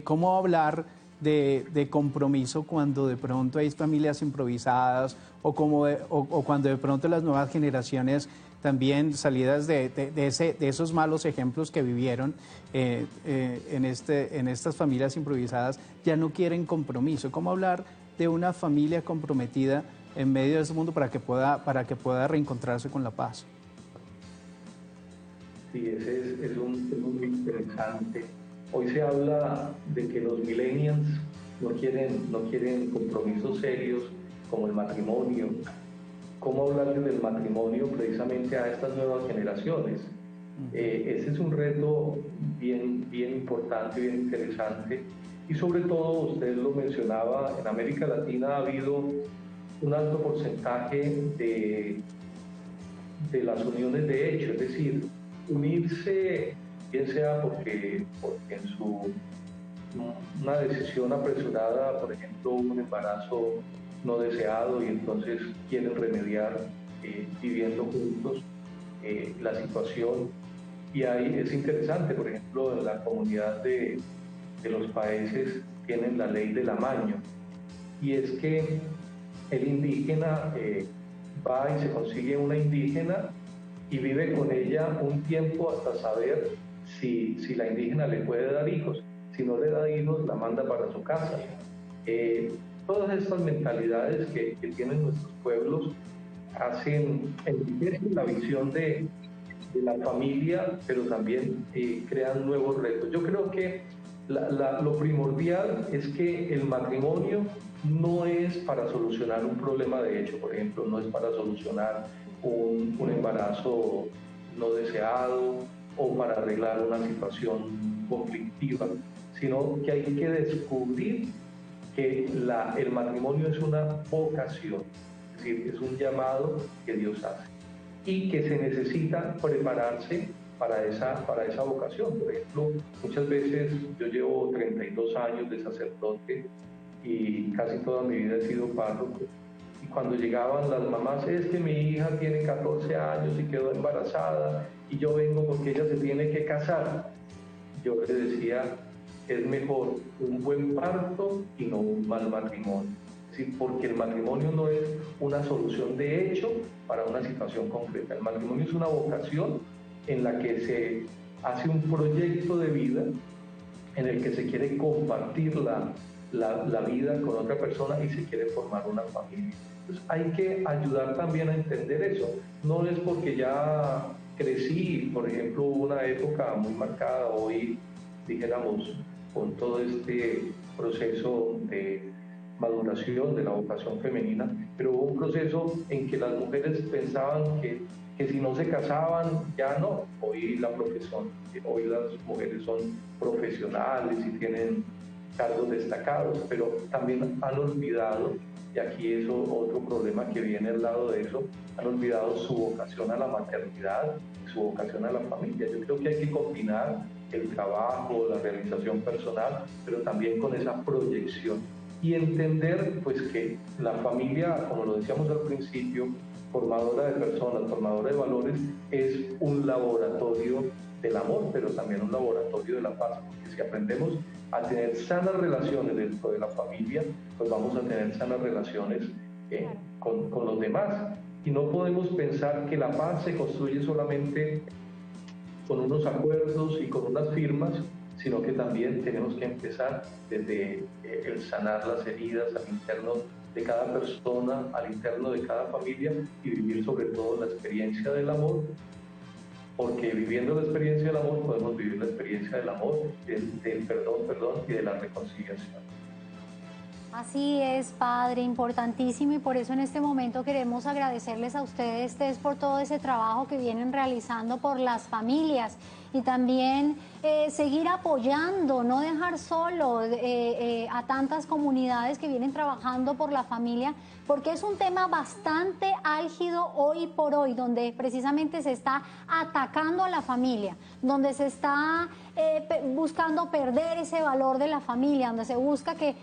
¿Cómo hablar de compromiso cuando de pronto hay familias improvisadas o cuando de pronto las nuevas generaciones también salidas de esos malos ejemplos que vivieron en estas familias improvisadas ya no quieren compromiso? ¿Cómo hablar de una familia comprometida en medio de ese mundo para que pueda reencontrarse con la paz? Sí, ese es un tema muy interesante. Hoy se habla de que los millennials no quieren compromisos serios como el matrimonio. ¿Cómo hablarles del matrimonio precisamente a estas nuevas generaciones? Ese es un reto bien importante, bien interesante. Y sobre todo, usted lo mencionaba, en América Latina ha habido un alto porcentaje de las uniones de hecho, es decir, unirse, bien sea porque en una decisión apresurada, por ejemplo, un embarazo no deseado y entonces quieren remediar viviendo juntos la situación. Y ahí es interesante, por ejemplo, en la comunidad de los países tienen la ley del amaño, y es que el indígena va y se consigue una indígena y vive con ella un tiempo hasta saber si la indígena le puede dar hijos. Si no le da hijos, la manda para su casa. Todas estas mentalidades que tienen nuestros pueblos enriquecen la visión de la familia, pero también crean nuevos retos. Yo creo que lo primordial es que el matrimonio no es para solucionar un problema de hecho, por ejemplo, no es para solucionar un embarazo no deseado o para arreglar una situación conflictiva, sino que hay que descubrir que el matrimonio es una vocación, es decir, es un llamado que Dios hace y que se necesita prepararse para esa vocación. Por ejemplo, muchas veces yo llevo 32 años de sacerdote y casi toda mi vida he sido párroco, y cuando llegaban las mamás, es que mi hija tiene 14 años y quedó embarazada y yo vengo porque ella se tiene que casar, yo le decía, es mejor un buen parto y no un mal matrimonio. Es decir, porque el matrimonio no es una solución de hecho para una situación concreta. El matrimonio es una vocación en la que se hace un proyecto de vida en el que se quiere compartir la vida con otra persona y se quiere formar una familia. Entonces hay que ayudar también a entender eso. No es porque ya crecí, por ejemplo, hubo una época muy marcada, hoy dijéramos, con todo este proceso de maduración de la vocación femenina, pero hubo un proceso en que las mujeres pensaban que si no se casaban, ya no. Hoy las mujeres son profesionales y tienen cargos destacados, pero también han olvidado, y aquí es otro problema que viene al lado de eso, han olvidado su vocación a la maternidad, su vocación a la familia. Yo creo que hay que combinar el trabajo, la realización personal, pero también con esa proyección y entender pues que la familia, como lo decíamos al principio, formadora de personas, formadora de valores, es un laboratorio del amor, pero también un laboratorio de la paz, porque si aprendemos a tener sanas relaciones dentro de la familia, pues vamos a tener sanas relaciones con los demás. Y no podemos pensar que la paz se construye solamente con unos acuerdos y con unas firmas, sino que también tenemos que empezar desde el sanar las heridas al interno de cada persona, al interno de cada familia, y vivir sobre todo la experiencia del amor, porque viviendo la experiencia del amor podemos vivir la experiencia del amor, del perdón y de la reconciliación. Así es, Padre, importantísimo, y por eso en este momento queremos agradecerles a ustedes por todo ese trabajo que vienen realizando por las familias, y también seguir apoyando, no dejar solo a tantas comunidades que vienen trabajando por la familia, porque es un tema bastante álgido hoy por hoy, donde precisamente se está atacando a la familia, donde se está buscando perder ese valor de la familia, donde se busca que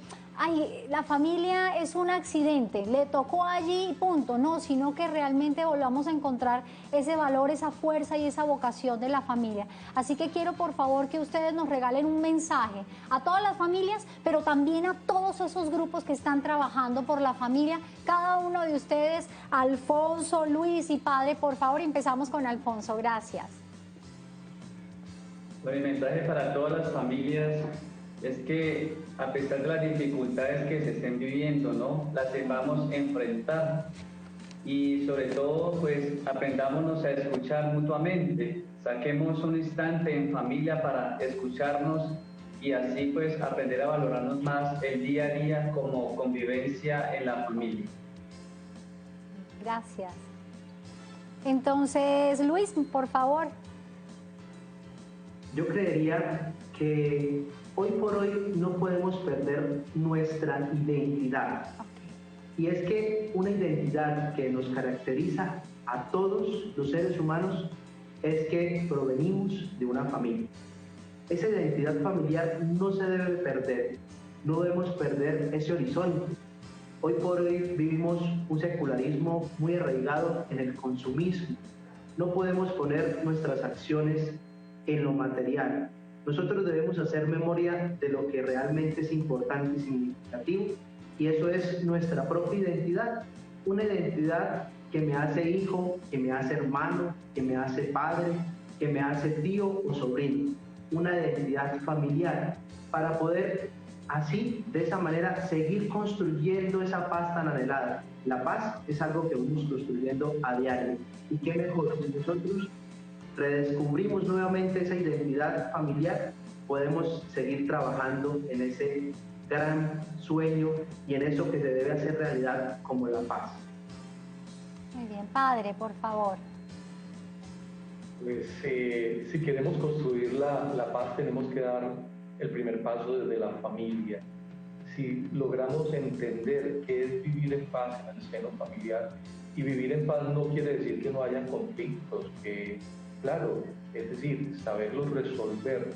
la familia es un accidente, le tocó allí y punto, no, sino que realmente volvamos a encontrar ese valor, esa fuerza y esa vocación de la familia. Así que quiero por favor que ustedes nos regalen un mensaje a todas las familias, pero también a todos esos grupos que están trabajando por la familia. Cada uno de ustedes, Alfonso, Luis y Padre, por favor, empezamos con Alfonso, gracias. Bueno, mi mensaje para todas las familias es que a pesar de las dificultades que se estén viviendo, ¿no?, las sepamos enfrentar, y sobre todo pues aprendámonos a escuchar mutuamente, saquemos un instante en familia para escucharnos y así pues aprender a valorarnos más el día a día como convivencia en la familia. Gracias. Entonces, Luis, por favor. Yo creería que hoy por hoy no podemos perder nuestra identidad. Y es que una identidad que nos caracteriza a todos los seres humanos es que provenimos de una familia. Esa identidad familiar no se debe perder, no debemos perder ese horizonte. Hoy por hoy vivimos un secularismo muy arraigado en el consumismo. No podemos poner nuestras acciones en lo material. Nosotros debemos hacer memoria de lo que realmente es importante y significativo, y eso es nuestra propia identidad, una identidad que me hace hijo, que me hace hermano, que me hace padre, que me hace tío o sobrino, una identidad familiar, para poder así, de esa manera, seguir construyendo esa paz tan anhelada. La paz es algo que vamos construyendo a diario, y qué mejor si nosotros redescubrimos nuevamente esa identidad familiar, podemos seguir trabajando en ese gran sueño y en eso que se debe hacer realidad como la paz. Muy bien, Padre, por favor. Pues si queremos construir la paz, tenemos que dar el primer paso desde la familia. Si logramos entender qué es vivir en paz en el seno familiar, y vivir en paz no quiere decir que no hayan conflictos, claro, es decir, saberlos resolver,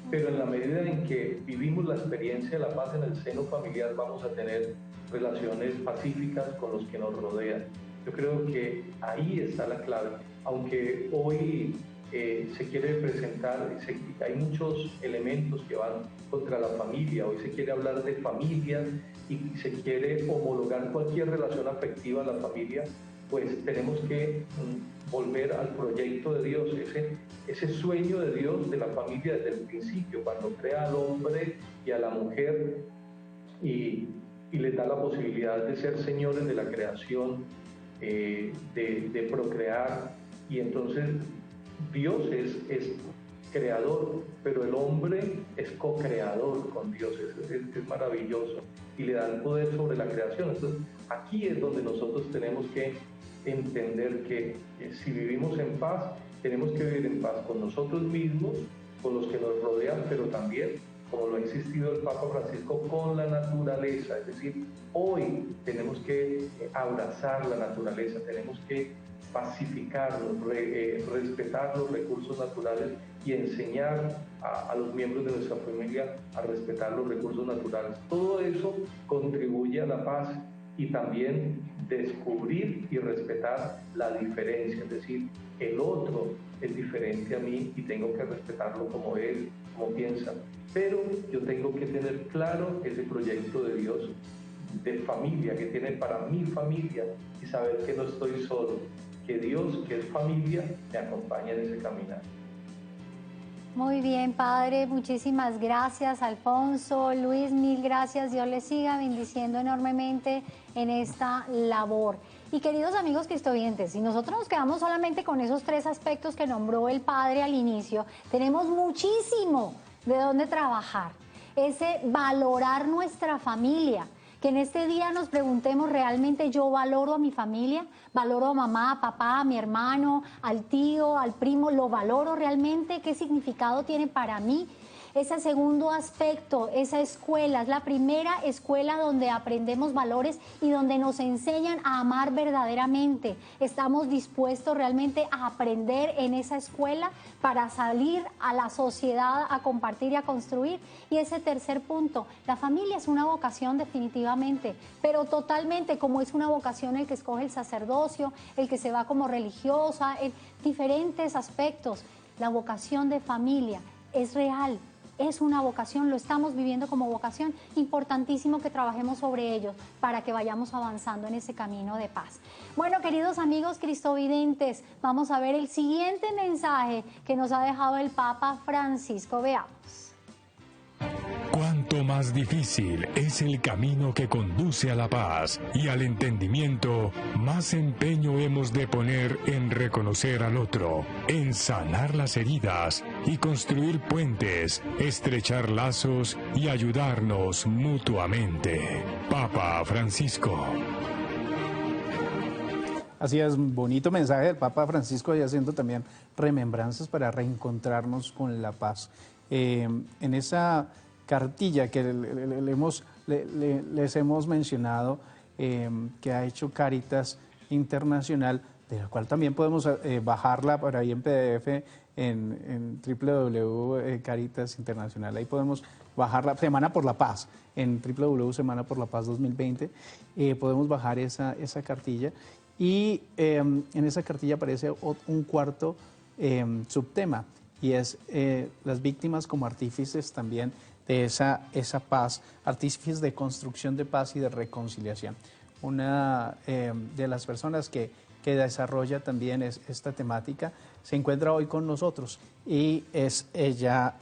pero en la medida en que vivimos la experiencia de la paz en el seno familiar, vamos a tener relaciones pacíficas con los que nos rodean. Yo creo que ahí está la clave, aunque hoy se quiere presentar, hay muchos elementos que van contra la familia. Hoy se quiere hablar de familias y se quiere homologar cualquier relación afectiva a la familia. Pues tenemos que volver al proyecto de Dios, ese sueño de Dios de la familia desde el principio, cuando crea al hombre y a la mujer y les da la posibilidad de ser señores de la creación, de procrear. Y entonces Dios es creador, pero el hombre es co-creador con Dios, es maravilloso y le da el poder sobre la creación. Entonces, aquí es donde nosotros tenemos que entender que si vivimos en paz, tenemos que vivir en paz con nosotros mismos, con los que nos rodean, pero también, como lo ha insistido el Papa Francisco, con la naturaleza. Es decir, hoy tenemos que abrazar la naturaleza, tenemos que pacificarnos, respetar los recursos naturales y enseñar a los miembros de nuestra familia a respetar los recursos naturales. Todo eso contribuye a la paz y también descubrir y respetar la diferencia, es decir, el otro es diferente a mí y tengo que respetarlo como él, como piensa, pero yo tengo que tener claro ese proyecto de Dios de familia que tiene para mi familia y saber que no estoy solo, que Dios, que es familia, me acompaña en ese caminar. Muy bien, Padre, muchísimas gracias, Alfonso, Luis, mil gracias, Dios les siga bendiciendo enormemente en esta labor. Y queridos amigos cristovientes, si nosotros nos quedamos solamente con esos 3 aspectos que nombró el Padre al inicio, tenemos muchísimo de dónde trabajar. Ese valorar nuestra familia, que en este día nos preguntemos, ¿realmente yo valoro a mi familia? ¿Valoro a mamá, a papá, a mi hermano, al tío, al primo? ¿Lo valoro realmente? ¿Qué significado tiene para mí? Ese segundo aspecto, esa escuela, es la primera escuela donde aprendemos valores y donde nos enseñan a amar verdaderamente. ¿Estamos dispuestos realmente a aprender en esa escuela para salir a la sociedad a compartir y a construir? Y ese tercer punto, la familia es una vocación definitivamente, pero totalmente como es una vocación el que escoge el sacerdocio, el que se va como religiosa, en diferentes aspectos. La vocación de familia es real. Es una vocación, lo estamos viviendo como vocación, importantísimo que trabajemos sobre ellos para que vayamos avanzando en ese camino de paz. Bueno, queridos amigos cristovidentes, vamos a ver el siguiente mensaje que nos ha dejado el Papa Francisco. Veamos. Cuanto más difícil es el camino que conduce a la paz y al entendimiento, más empeño hemos de poner en reconocer al otro, en sanar las heridas y construir puentes, estrechar lazos y ayudarnos mutuamente. Papa Francisco. Así es, bonito mensaje del Papa Francisco y haciendo también remembranzas para reencontrarnos con la paz. En esa cartilla que les hemos mencionado, que ha hecho Cáritas Internacional, de la cual también podemos bajarla por ahí en PDF en www.Cáritas Internacional. Ahí podemos bajarla, Semana por la Paz, en www.semanaporlapaz 2020. Podemos bajar esa cartilla y en esa cartilla aparece un cuarto subtema, y es las víctimas como artífices también de esa paz, artífices de construcción de paz y de reconciliación. Una de las personas que desarrolla también esta temática se encuentra hoy con nosotros y es ella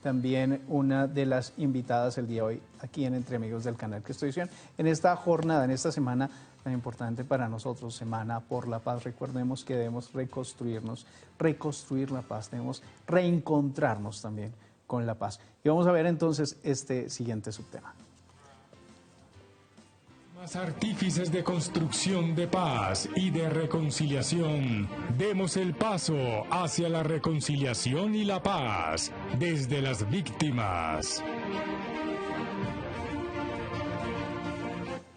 también una de las invitadas el día de hoy aquí en Entre Amigos del Canal Cristovisión, en esta jornada, en esta semana tan importante para nosotros, Semana por la Paz. Recordemos que debemos reconstruirnos, reconstruir la paz, debemos reencontrarnos también con la paz. Y vamos a ver entonces este siguiente subtema. Más artífices de construcción de paz y de reconciliación, demos el paso hacia la reconciliación y la paz desde las víctimas.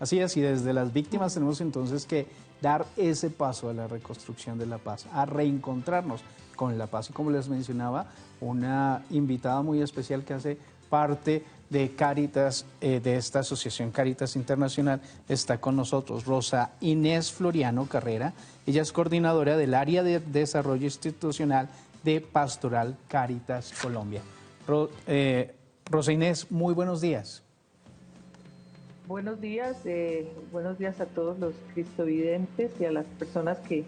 Así es, y desde las víctimas tenemos entonces que dar ese paso a la reconstrucción de la paz, a reencontrarnos con la paz. Y como les mencionaba, una invitada muy especial que hace parte de Cáritas, de esta asociación Cáritas Internacional, está con nosotros, Rosa Inés Floriano Carrera. Ella es coordinadora del área de desarrollo institucional de Pastoral Cáritas Colombia. Rosa Inés, muy buenos días. Buenos días a todos los cristovidentes y a las personas que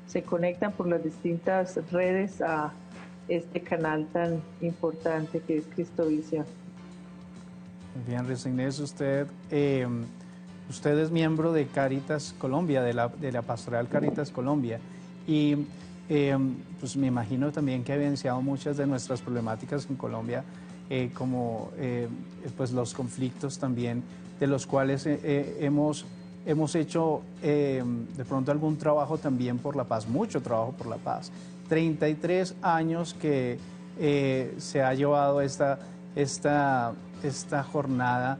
se conectan por las distintas redes a este canal tan importante que es Cristovisión. Bien, Rosa Inés, usted es miembro de Cáritas Colombia, de la Pastoral Cáritas Colombia, y pues me imagino también que ha evidenciado muchas de nuestras problemáticas en Colombia, como pues los conflictos también, de los cuales hemos hecho de pronto algún trabajo también por la paz, mucho trabajo por la paz. 33 años que se ha llevado esta jornada,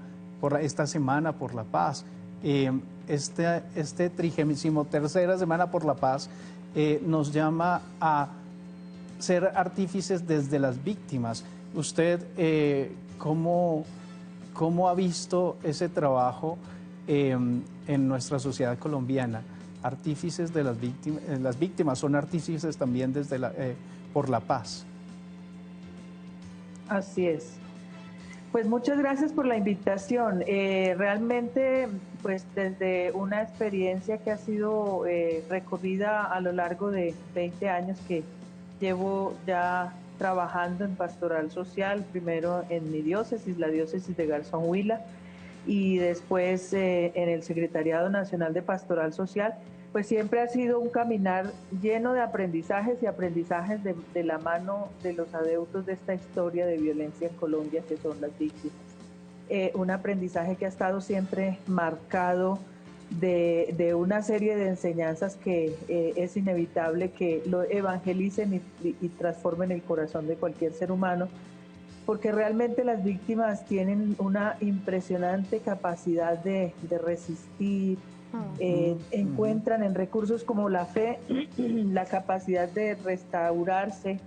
esta Semana por la Paz. Este 33ª Semana por la Paz nos llama a ser artífices desde las víctimas. ¿Usted cómo ha visto ese trabajo en nuestra sociedad colombiana? Artífices de las víctimas son artífices también desde por la paz. Así es. Pues muchas gracias por la invitación. Realmente, pues desde una experiencia que ha sido recorrida a lo largo de 20 años que llevo ya trabajando en pastoral social, primero en mi diócesis, la diócesis de Garzón Huila, y después en el Secretariado Nacional de Pastoral Social, pues siempre ha sido un caminar lleno de aprendizajes y aprendizajes de la mano de los adeutos de esta historia de violencia en Colombia, que son las víctimas. Un aprendizaje que ha estado siempre marcado de una serie de enseñanzas que es inevitable que lo evangelicen y transformen el corazón de cualquier ser humano, porque realmente las víctimas tienen una impresionante capacidad de resistir. Encuentran en recursos como la fe la capacidad de restaurarse,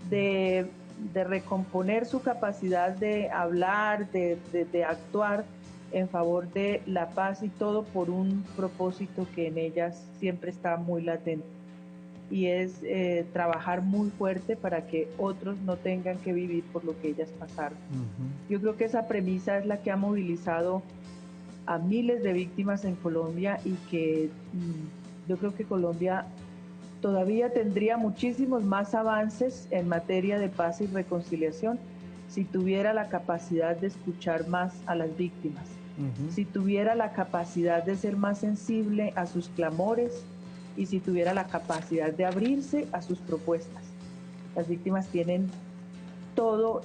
de recomponer su capacidad de hablar, de actuar en favor de la paz, y todo por un propósito que en ellas siempre está muy latente, y es trabajar muy fuerte para que otros no tengan que vivir por lo que ellas pasaron. Yo creo que esa premisa es la que ha movilizado a miles de víctimas en Colombia, y que yo creo que Colombia todavía tendría muchísimos más avances en materia de paz y reconciliación si tuviera la capacidad de escuchar más a las víctimas, si tuviera la capacidad de ser más sensible a sus clamores, y si tuviera la capacidad de abrirse a sus propuestas. Las víctimas tienen todo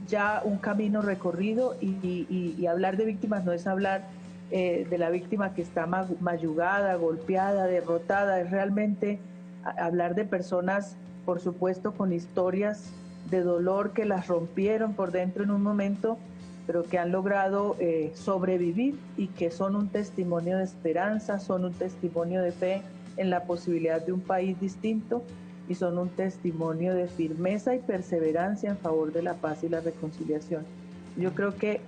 ya un camino recorrido, y hablar de víctimas no es hablar de la víctima que está mayugada, golpeada, derrotada, es realmente hablar de personas, por supuesto, con historias de dolor que las rompieron por dentro en un momento, pero que han logrado sobrevivir, y que son un testimonio de esperanza, son un testimonio de fe en la posibilidad de un país distinto, y son un testimonio de firmeza y perseverancia en favor de la paz y la reconciliación. Yo creo que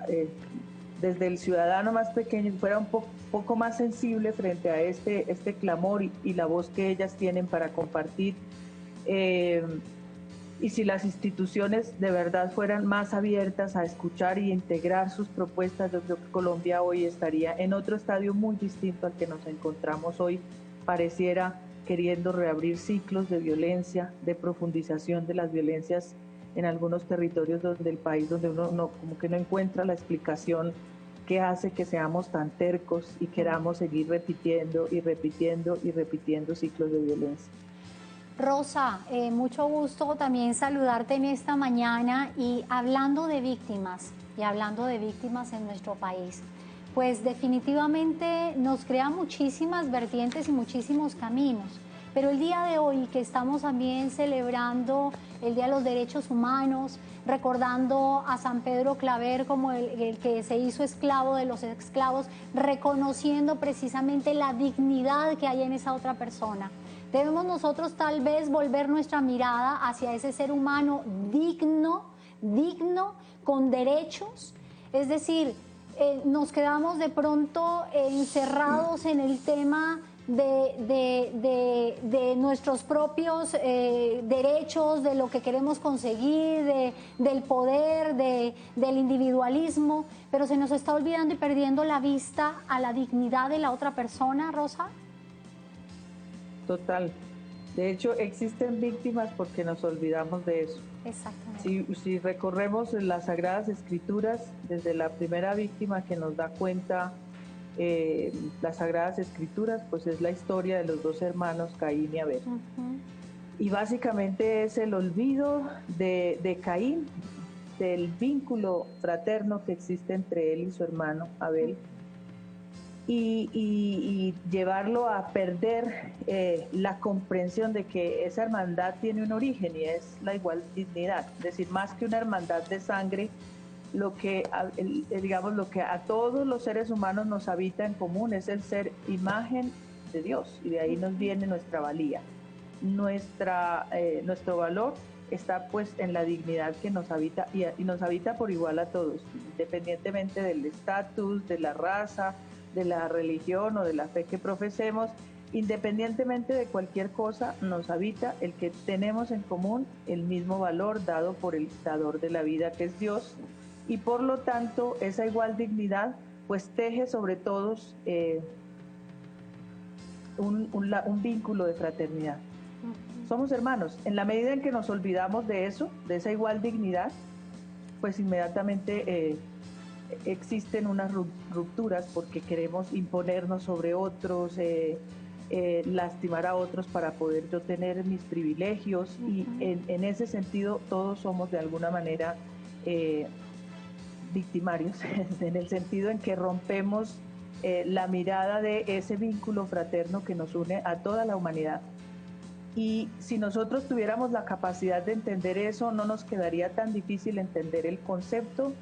desde el ciudadano más pequeño fuera un poco más sensible frente a este clamor y la voz que ellas tienen para compartir, y si las instituciones de verdad fueran más abiertas a escuchar y integrar sus propuestas, yo creo que Colombia hoy estaría en otro estadio muy distinto al que nos encontramos hoy. Pareciera queriendo reabrir ciclos de violencia, de profundización de las violencias en algunos territorios del país, donde uno como que no encuentra la explicación que hace que seamos tan tercos y queramos seguir repitiendo y repitiendo y repitiendo ciclos de violencia. Rosa, mucho gusto también saludarte en esta mañana, y hablando de víctimas en nuestro país, pues definitivamente nos crea muchísimas vertientes y muchísimos caminos. Pero el día de hoy, que estamos también celebrando el Día de los Derechos Humanos, recordando a San Pedro Claver como el que se hizo esclavo de los esclavos, reconociendo precisamente la dignidad que hay en esa otra persona, debemos nosotros tal vez volver nuestra mirada hacia ese ser humano digno, con derechos. Es decir, nos quedamos de pronto encerrados en el tema de nuestros propios derechos, de lo que queremos conseguir, del poder, del individualismo, pero se nos está olvidando y perdiendo la vista a la dignidad de la otra persona, Rosa. Total. De hecho, existen víctimas porque nos olvidamos de eso. Exactamente. Si recorremos las Sagradas Escrituras, desde la primera víctima que nos da cuenta las Sagradas Escrituras, pues es la historia de los dos hermanos Caín y Abel. Y básicamente es el olvido de Caín, del vínculo fraterno que existe entre él y su hermano Abel, y llevarlo a perder la comprensión de que esa hermandad tiene un origen y es la igual dignidad. Es decir, más que una hermandad de sangre, lo que a todos los seres humanos nos habita en común es el ser imagen de Dios, y de ahí nos viene nuestra valía. Nuestro valor está pues en la dignidad que nos habita, y nos habita por igual a todos, independientemente del estatus, de la raza, de la religión o de la fe que profesemos. Independientemente de cualquier cosa, nos habita el que tenemos en común el mismo valor dado por el dador de la vida, que es Dios, y por lo tanto esa igual dignidad pues teje sobre todos un vínculo de fraternidad. Somos hermanos. En la medida en que nos olvidamos de eso, de esa igual dignidad, pues inmediatamente existen unas rupturas porque queremos imponernos sobre otros, lastimar a otros para poder yo tener mis privilegios, y en ese sentido todos somos de alguna manera victimarios, en el sentido en que rompemos la mirada de ese vínculo fraterno que nos une a toda la humanidad. Y si nosotros tuviéramos la capacidad de entender eso, no nos quedaría tan difícil entender el concepto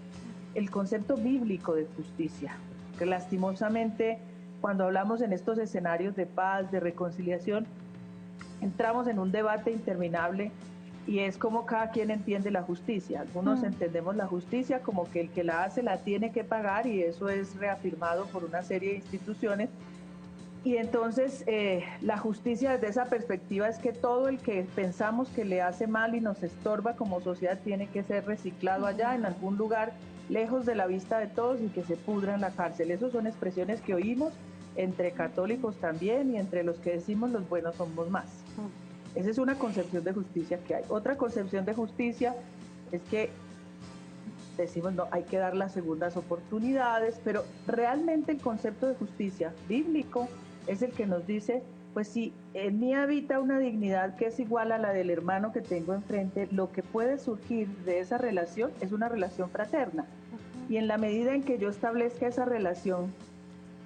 bíblico de justicia, que lastimosamente cuando hablamos en estos escenarios de paz, de reconciliación, entramos en un debate interminable, y es como cada quien entiende la justicia. Algunos entendemos la justicia como que el que la hace la tiene que pagar, y eso es reafirmado por una serie de instituciones. Y entonces la justicia desde esa perspectiva es que todo el que pensamos que le hace mal y nos estorba como sociedad tiene que ser reciclado allá en algún lugar lejos de la vista de todos y que se pudra en la cárcel. Esas son expresiones que oímos entre católicos también, y entre los que decimos los buenos somos más. Esa es una concepción de justicia que hay. Otra concepción de justicia es que decimos, no, hay que dar las segundas oportunidades, pero realmente el concepto de justicia bíblico es el que nos dice, pues si en mí habita una dignidad que es igual a la del hermano que tengo enfrente, lo que puede surgir de esa relación es una relación fraterna. Y en la medida en que yo establezca esa relación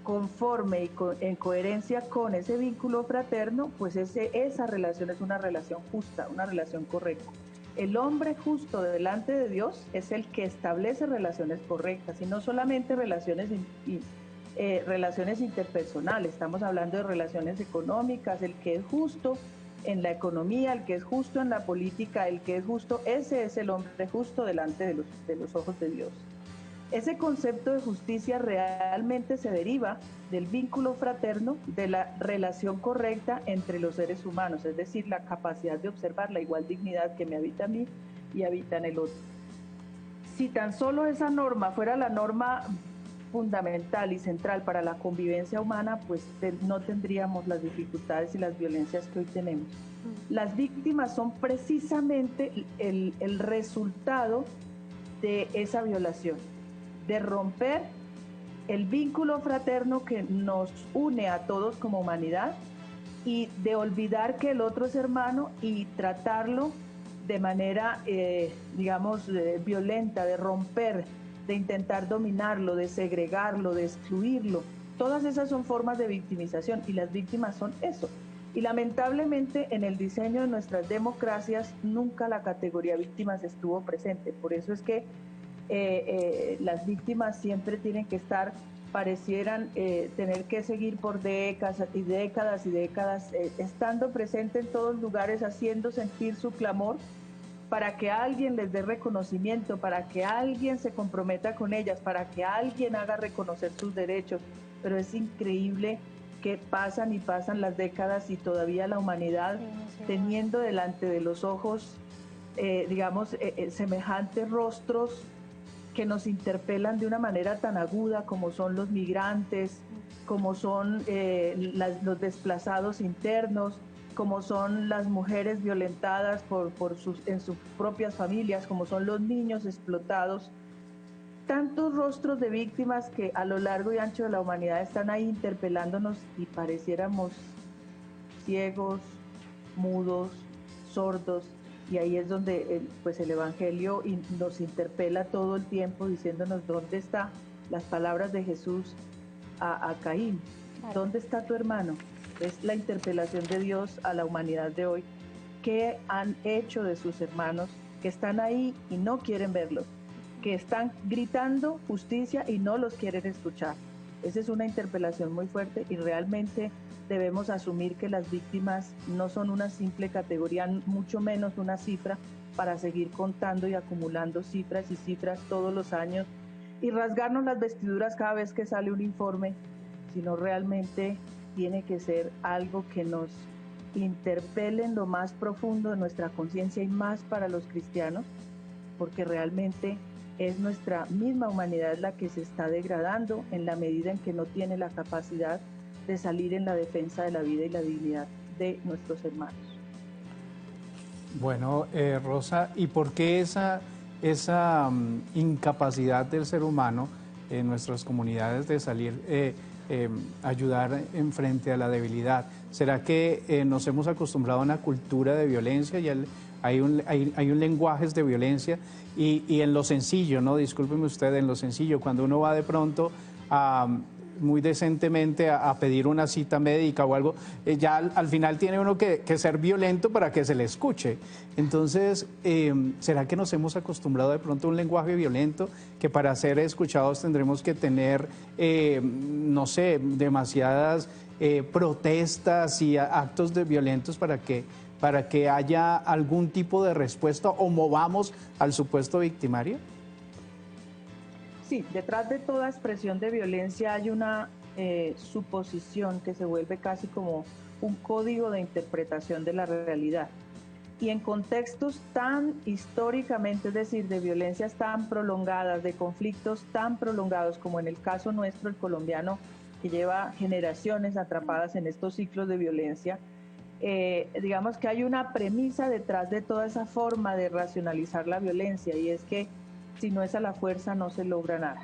conforme y en coherencia con ese vínculo fraterno, pues esa relación es una relación justa, una relación correcta. El hombre justo delante de Dios es el que establece relaciones correctas, y no solamente relaciones interpersonales, estamos hablando de relaciones económicas. El que es justo en la economía, el que es justo en la política, el que es justo, ese es el hombre justo delante de los ojos de Dios. Ese concepto de justicia realmente se deriva del vínculo fraterno, de la relación correcta entre los seres humanos, es decir, la capacidad de observar la igual dignidad que me habita a mí y habita en el otro. Si tan solo esa norma fuera la norma fundamental y central para la convivencia humana, pues no tendríamos las dificultades y las violencias que hoy tenemos. Las víctimas son precisamente el resultado de esa violación, de romper el vínculo fraterno que nos une a todos como humanidad, y de olvidar que el otro es hermano y tratarlo de manera, violenta, de romper, de intentar dominarlo, de segregarlo, de excluirlo. Todas esas son formas de victimización, y las víctimas son eso. Y lamentablemente en el diseño de nuestras democracias nunca la categoría víctimas estuvo presente. Por eso es que las víctimas siempre tienen que estar, parecieran tener que seguir por décadas y décadas y décadas, estando presente en todos lugares, haciendo sentir su clamor para que alguien les dé reconocimiento, para que alguien se comprometa con ellas, para que alguien haga reconocer sus derechos. Pero es increíble que pasan y pasan las décadas y todavía la humanidad, teniendo delante de los ojos, semejantes rostros que nos interpelan de una manera tan aguda, como son los migrantes, como son los desplazados internos, como son las mujeres violentadas en sus propias familias, como son los niños explotados. tantos rostros de víctimas que a lo largo y ancho de la humanidad están ahí interpelándonos y pareciéramos ciegos, mudos, sordos, y ahí es donde pues el Evangelio nos interpela todo el tiempo diciéndonos dónde están las palabras de Jesús a Caín, ¿dónde está tu hermano? Es la interpelación de Dios a la humanidad de hoy. ¿Qué han hecho de sus hermanos que están ahí y no quieren verlos? Que están gritando justicia y no los quieren escuchar. Esa es una interpelación muy fuerte y realmente debemos asumir que las víctimas no son una simple categoría, mucho menos una cifra para seguir contando y acumulando cifras y cifras todos los años y rasgarnos las vestiduras cada vez que sale un informe, sino realmente tiene que ser algo que nos interpele en lo más profundo de nuestra conciencia y más para los cristianos, porque realmente es nuestra misma humanidad la que se está degradando en la medida en que no tiene la capacidad de salir en la defensa de la vida y la dignidad de nuestros hermanos. Bueno, Rosa, ¿y por qué esa incapacidad del ser humano en nuestras comunidades de salir, ayudar en frente a la debilidad? ¿Será que nos hemos acostumbrado a una cultura de violencia y hay un lenguaje de violencia y en lo sencillo, ¿no? Discúlpeme usted, en lo sencillo, cuando uno va de pronto muy decentemente a pedir una cita médica o algo, ya al final tiene uno que ser violento para que se le escuche. Entonces, ¿será que nos hemos acostumbrado de pronto a un lenguaje violento que para ser escuchados tendremos que tener, no sé, demasiadas protestas y actos violentos para que haya algún tipo de respuesta o movamos al supuesto victimario? Sí, detrás de toda expresión de violencia hay una suposición que se vuelve casi como un código de interpretación de la realidad. Y en contextos tan históricamente, es decir, de violencias tan prolongadas, de conflictos tan prolongados como en el caso nuestro, el colombiano, que lleva generaciones atrapadas en estos ciclos de violencia, digamos que hay una premisa detrás de toda esa forma de racionalizar la violencia, y es que si no es a la fuerza no se logra nada.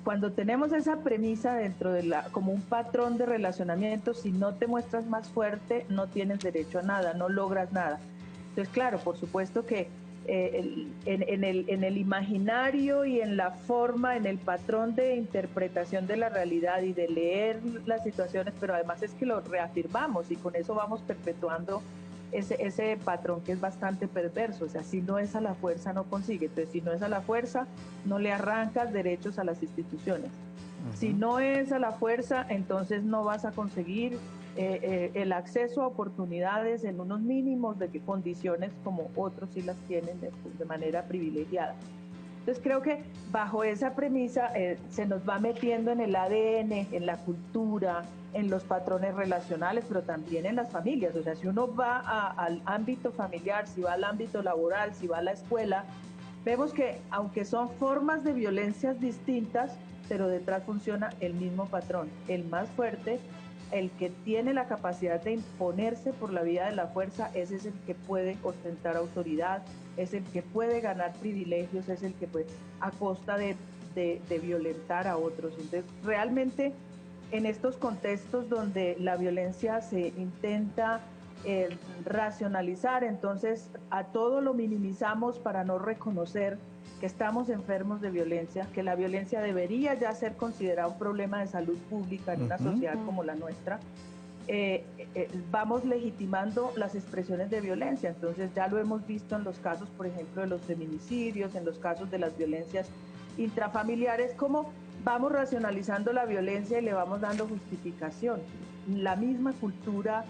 Cuando tenemos esa premisa dentro de como un patrón de relacionamiento, si no te muestras más fuerte, no tienes derecho a nada, no logras nada. Entonces, claro, por supuesto que en el imaginario y en la forma, en el patrón de interpretación de la realidad y de leer las situaciones, pero además es que lo reafirmamos y con eso vamos perpetuando ese patrón que es bastante perverso. O sea, si no es a la fuerza no consigue. Entonces, si no es a la fuerza, no le arrancas derechos a las instituciones. Si no es a la fuerza, entonces no vas a conseguir el acceso a oportunidades en unos mínimos de condiciones como otros sí las tienen de manera privilegiada. Entonces creo que bajo esa premisa se nos va metiendo en el ADN, en la cultura, en los patrones relacionales, pero también en las familias. O sea, si uno va al ámbito familiar, si va al ámbito laboral, si va a la escuela, vemos que aunque son formas de violencias distintas, pero detrás funciona el mismo patrón. El más fuerte, el que tiene la capacidad de imponerse por la vía de la fuerza, ese es el que puede ostentar autoridad, es el que puede ganar privilegios, es el que puede, a costa de violentar a otros. Entonces, realmente, en estos contextos donde la violencia se intenta racionalizar, entonces a todo lo minimizamos para no reconocer que estamos enfermos de violencia, que la violencia debería ya ser considerada un problema de salud pública en una sociedad como la nuestra. Vamos legitimando las expresiones de violencia. Entonces ya lo hemos visto en los casos, por ejemplo, de los feminicidios, en los casos de las violencias intrafamiliares, como vamos racionalizando la violencia y le vamos dando justificación. La misma cultura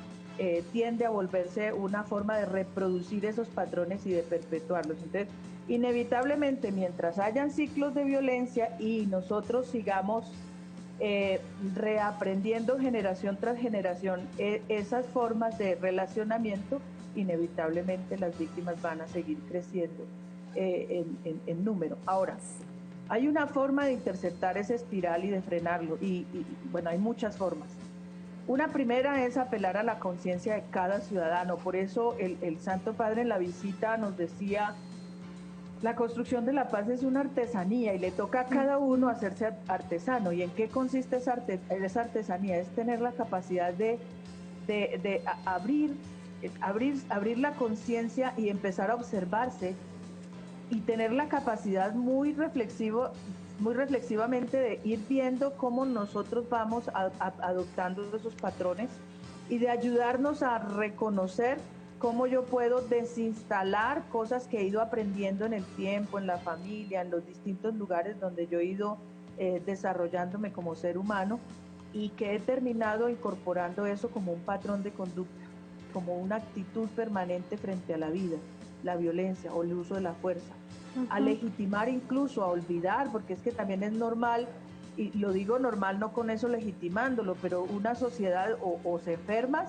tiende a volverse una forma de reproducir esos patrones y de perpetuarlos. Entonces, inevitablemente, mientras hayan ciclos de violencia y nosotros sigamos reaprendiendo generación tras generación esas formas de relacionamiento, inevitablemente las víctimas van a seguir creciendo en número. Ahora, hay una forma de interceptar esa espiral y de frenarlo, y bueno, hay muchas formas. Una primera es apelar a la conciencia de cada ciudadano. Por eso el Santo Padre en la visita nos decía La construcción de la paz es una artesanía y le toca a cada uno hacerse artesano. ¿Y en qué consiste esa artesanía? Es tener la capacidad de abrir la conciencia y empezar a observarse y tener la capacidad muy reflexivamente de ir viendo cómo nosotros vamos adoptando esos patrones y de ayudarnos a reconocer cómo yo puedo desinstalar cosas que he ido aprendiendo en el tiempo, en la familia, en los distintos lugares donde yo he ido desarrollándome como ser humano y que he terminado incorporando eso como un patrón de conducta, como una actitud permanente frente a la vida, la violencia o el uso de la fuerza, a legitimar incluso, a olvidar, porque es que también es normal, y lo digo normal no con eso legitimándolo, pero una sociedad o se enferma,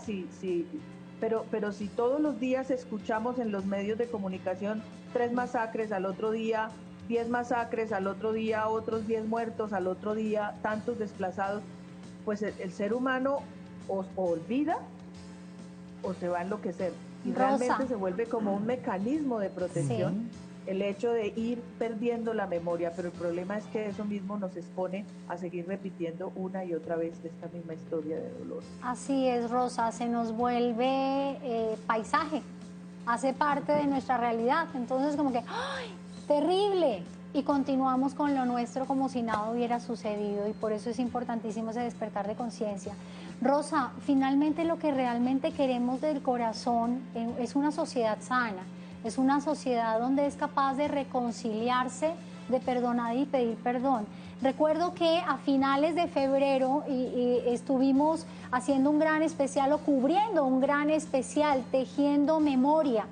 pero si todos los días escuchamos en los medios de comunicación 3 masacres al otro día, 10 masacres al otro día, otros 10 muertos al otro día, tantos desplazados, pues el ser humano o olvida o se va a enloquecer. Y realmente se vuelve como un mecanismo de protección, el hecho de ir perdiendo la memoria, pero el problema es que eso mismo nos expone a seguir repitiendo una y otra vez esta misma historia de dolor. Así es, Rosa, se nos vuelve paisaje, hace parte de nuestra realidad, entonces como que ¡ay, terrible! Y continuamos con lo nuestro como si nada hubiera sucedido y por eso es importantísimo ese despertar de conciencia. Rosa, finalmente lo que realmente queremos del corazón es una sociedad sana, es una sociedad donde es capaz de reconciliarse, de perdonar y pedir perdón. Recuerdo que a finales de febrero y estuvimos haciendo un gran especial o cubriendo un gran especial, tejiendo memoria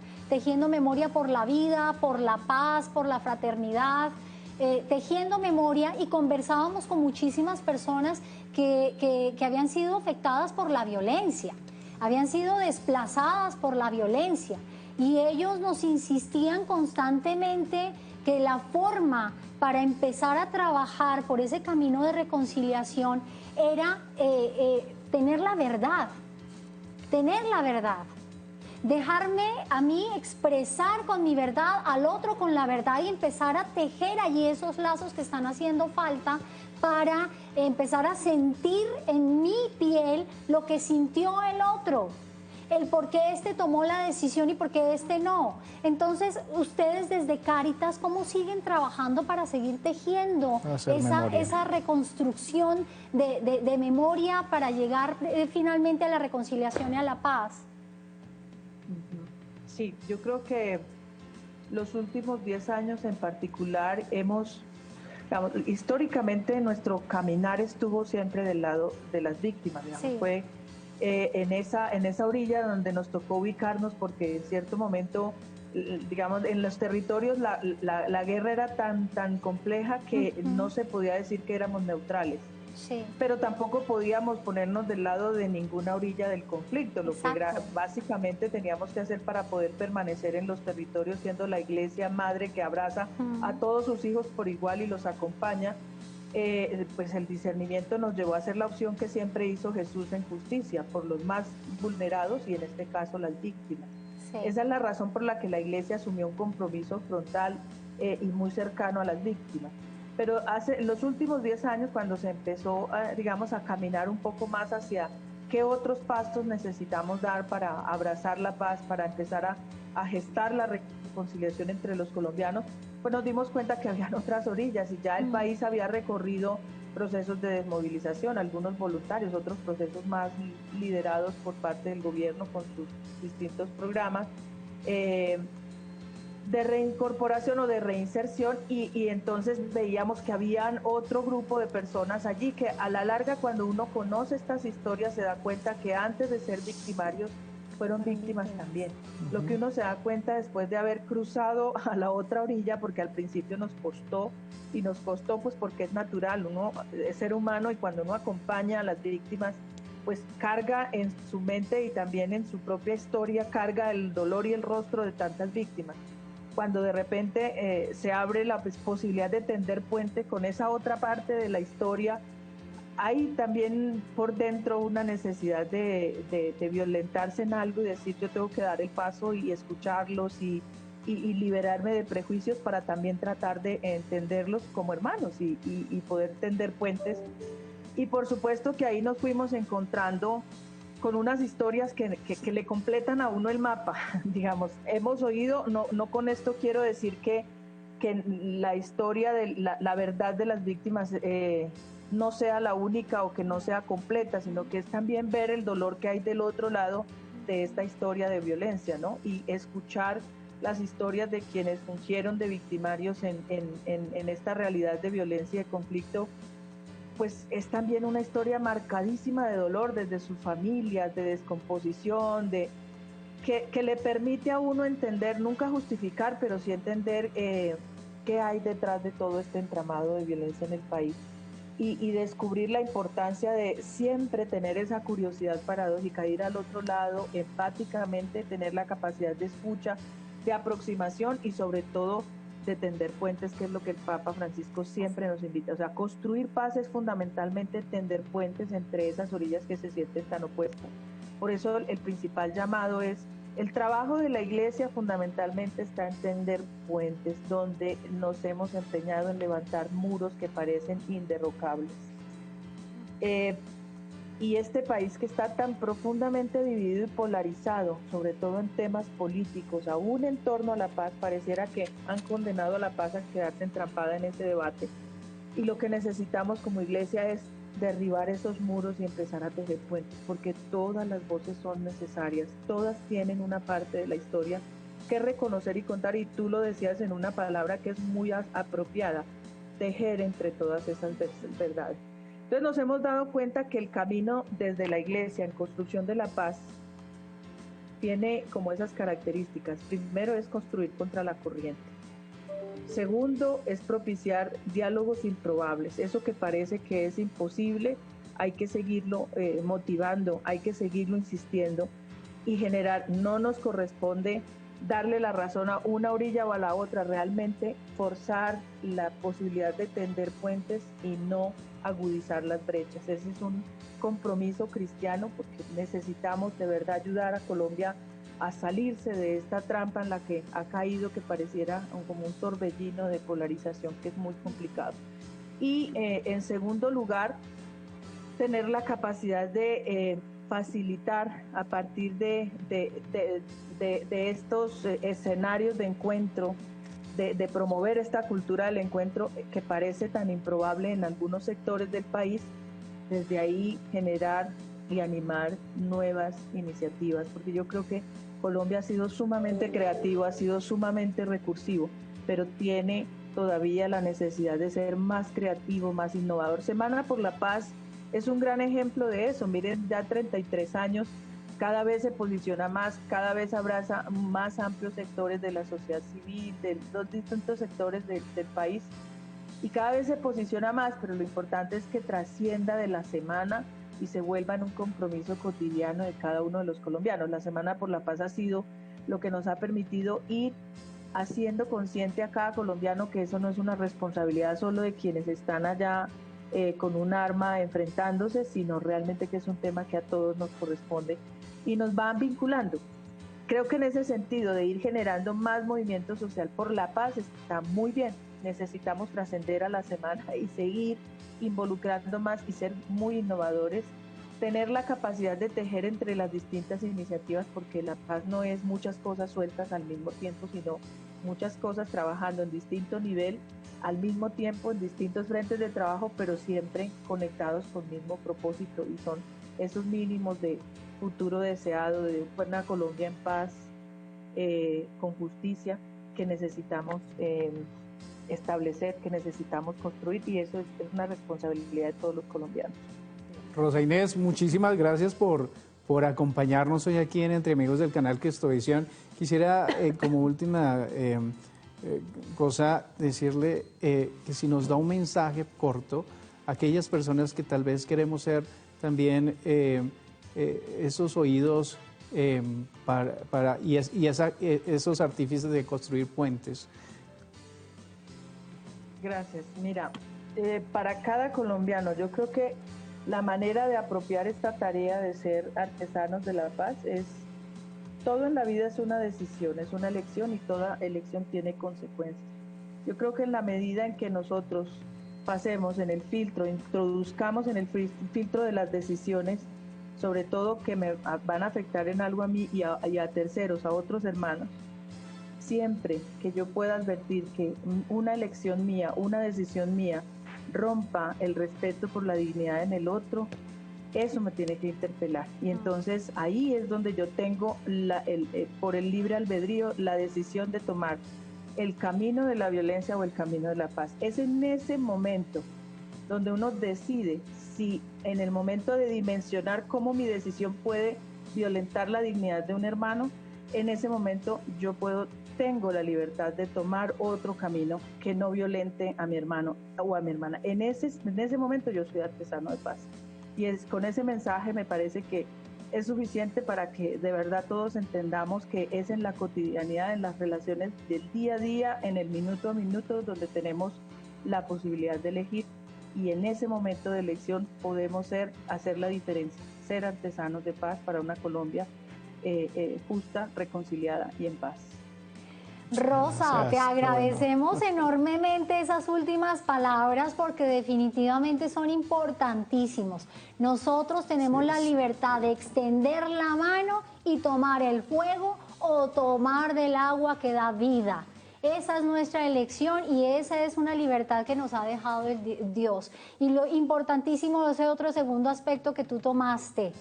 por la vida, por la paz, por la fraternidad, tejiendo memoria, y conversábamos con muchísimas personas que habían sido afectadas por la violencia, habían sido desplazadas por la violencia, y ellos nos insistían constantemente que la forma para empezar a trabajar por ese camino de reconciliación era tener la verdad, dejarme a mí expresar con mi verdad, al otro con la verdad, y empezar a tejer allí esos lazos que están haciendo falta para empezar a sentir en mi piel lo que sintió el otro, el por qué este tomó la decisión y por qué este no. Entonces, ustedes desde Cáritas, ¿cómo siguen trabajando para seguir tejiendo esa reconstrucción de memoria para llegar finalmente a la reconciliación y a la paz? Sí, yo creo que los últimos 10 años en particular digamos, históricamente nuestro caminar estuvo siempre del lado de las víctimas, digamos, fue en esa orilla donde nos tocó ubicarnos, porque en cierto momento, digamos, en los territorios la guerra era tan compleja que no se podía decir que éramos neutrales. Sí. Pero tampoco podíamos ponernos del lado de ninguna orilla del conflicto. Lo que básicamente teníamos que hacer para poder permanecer en los territorios, siendo la iglesia madre que abraza a todos sus hijos por igual y los acompaña, pues el discernimiento nos llevó a hacer la opción que siempre hizo Jesús en justicia, por los más vulnerados y en este caso las víctimas. Sí. Esa es la razón por la que la iglesia asumió un compromiso frontal y muy cercano a las víctimas. Pero en los últimos 10 años, cuando se empezó, digamos, a caminar un poco más hacia qué otros pasos necesitamos dar para abrazar la paz, para empezar a gestar la reconciliación entre los colombianos, pues nos dimos cuenta que habían otras orillas y ya el país había recorrido procesos de desmovilización, algunos voluntarios, otros procesos más liderados por parte del gobierno con sus distintos programas, de reincorporación o de reinserción, y entonces veíamos que habían otro grupo de personas allí que a la larga, cuando uno conoce estas historias, se da cuenta que antes de ser victimarios fueron víctimas también. Lo que uno se da cuenta después de haber cruzado a la otra orilla, porque al principio nos costó pues porque es natural, uno es ser humano, y cuando uno acompaña a las víctimas, pues carga en su mente y también en su propia historia, carga el dolor y el rostro de tantas víctimas. Cuando de repente se abre la posibilidad de tender puente con esa otra parte de la historia, hay también por dentro una necesidad de violentarse en algo y decir yo tengo que dar el paso y escucharlos y y liberarme de prejuicios para también tratar de entenderlos como hermanos y poder tender puentes. Y por supuesto que ahí nos fuimos encontrando con unas historias que le completan a uno el mapa, digamos. Hemos oído, no con esto quiero decir que la historia de la verdad de las víctimas no sea la única o que no sea completa, sino que es también ver el dolor que hay del otro lado de esta historia de violencia, ¿no? Y escuchar las historias de quienes fungieron de victimarios en esta realidad de violencia y de conflicto, pues es también una historia marcadísima de dolor desde sus familias, de descomposición, que le permite a uno entender, nunca justificar, pero sí entender qué hay detrás de todo este entramado de violencia en el país y descubrir la importancia de siempre tener esa curiosidad paradójica, ir al otro lado empáticamente, tener la capacidad de escucha, de aproximación y sobre todo de tender puentes, que es lo que el Papa Francisco siempre nos invita. O sea, construir paz es fundamentalmente tender puentes entre esas orillas que se sienten tan opuestas. Por eso el principal llamado es, el trabajo de la Iglesia fundamentalmente está en tender puentes, donde nos hemos empeñado en levantar muros que parecen inderrocables. Y este país que está tan profundamente dividido y polarizado, sobre todo en temas políticos, aún en torno a la paz, pareciera que han condenado a la paz a quedarse entrampada en ese debate. Y lo que necesitamos como Iglesia es derribar esos muros y empezar a tejer puentes, porque todas las voces son necesarias, todas tienen una parte de la historia que reconocer y contar, y tú lo decías en una palabra que es muy apropiada, tejer entre todas esas verdades. Entonces nos hemos dado cuenta que el camino desde la Iglesia en construcción de la paz tiene como esas características. Primero es construir contra la corriente. Segundo es propiciar diálogos improbables. Eso que parece que es imposible, hay que seguirlo motivando, hay que seguirlo insistiendo y generar. No nos corresponde darle la razón a una orilla o a la otra, realmente forzar la posibilidad de tender puentes y no agudizar las brechas. Ese es un compromiso cristiano, porque necesitamos de verdad ayudar a Colombia a salirse de esta trampa en la que ha caído, que pareciera como un torbellino de polarización que es muy complicado. Y en segundo lugar, tener la capacidad de facilitar a partir de estos escenarios de encuentro, de promover esta cultura del encuentro que parece tan improbable en algunos sectores del país, desde ahí generar y animar nuevas iniciativas, porque yo creo que Colombia ha sido sumamente creativo, ha sido sumamente recursivo, pero tiene todavía la necesidad de ser más creativo, más innovador. Semana por la Paz es un gran ejemplo de eso. Miren, ya 33 años, cada vez se posiciona más, cada vez abraza más amplios sectores de la sociedad civil, de los distintos sectores del país, y cada vez se posiciona más, pero lo importante es que trascienda de la semana y se vuelva en un compromiso cotidiano de cada uno de los colombianos. La Semana por la Paz ha sido lo que nos ha permitido ir haciendo consciente a cada colombiano que eso no es una responsabilidad solo de quienes están allá con un arma enfrentándose, sino realmente que es un tema que a todos nos corresponde y nos van vinculando. Creo que en ese sentido de ir generando más movimiento social por la paz está muy bien. Necesitamos trascender a la semana y seguir involucrando más y ser muy innovadores, tener la capacidad de tejer entre las distintas iniciativas, porque la paz no es muchas cosas sueltas al mismo tiempo, sino muchas cosas trabajando en distinto nivel, al mismo tiempo, en distintos frentes de trabajo, pero siempre conectados con el mismo propósito, y son esos mínimos de futuro deseado, de una Colombia en paz, con justicia, que necesitamos establecer, que necesitamos construir, y eso es una responsabilidad de todos los colombianos. Rosa Inés, muchísimas gracias por acompañarnos hoy aquí en Entre Amigos del canal Cristovisión. Quisiera como última cosa decirle que si nos da un mensaje corto a aquellas personas que tal vez queremos ser también esos oídos esos artífices de construir puentes. Gracias. Mira, para cada colombiano, yo creo que la manera de apropiar esta tarea de ser artesanos de la paz es todo en la vida es una decisión, es una elección y toda elección tiene consecuencias. Yo creo que en la medida en que nosotros pasemos en el filtro, introduzcamos en el filtro de las decisiones, sobre todo que me van a afectar en algo a mí y a terceros, a otros hermanos, siempre que yo pueda advertir que una elección mía, una decisión mía, rompa el respeto por la dignidad en el otro, eso me tiene que interpelar. Y entonces ahí es donde yo tengo, por el libre albedrío, la decisión de tomar el camino de la violencia o el camino de la paz. Es en ese momento donde uno decide si en el momento de dimensionar cómo mi decisión puede violentar la dignidad de un hermano, en ese momento yo tengo la libertad de tomar otro camino que no violente a mi hermano o a mi hermana. En ese momento yo soy artesano de paz. Y con ese mensaje me parece que es suficiente para que de verdad todos entendamos que es en la cotidianidad, en las relaciones del día a día, en el minuto a minuto, donde tenemos la posibilidad de elegir, y en ese momento de elección podemos hacer la diferencia, ser artesanos de paz para una Colombia justa, reconciliada y en paz. Rosa, te agradecemos enormemente esas últimas palabras porque definitivamente son importantísimos. Nosotros tenemos la libertad de extender la mano y tomar el fuego o tomar del agua que da vida. Esa es nuestra elección y esa es una libertad que nos ha dejado Dios. Y lo importantísimo, ese otro segundo aspecto que tú tomaste,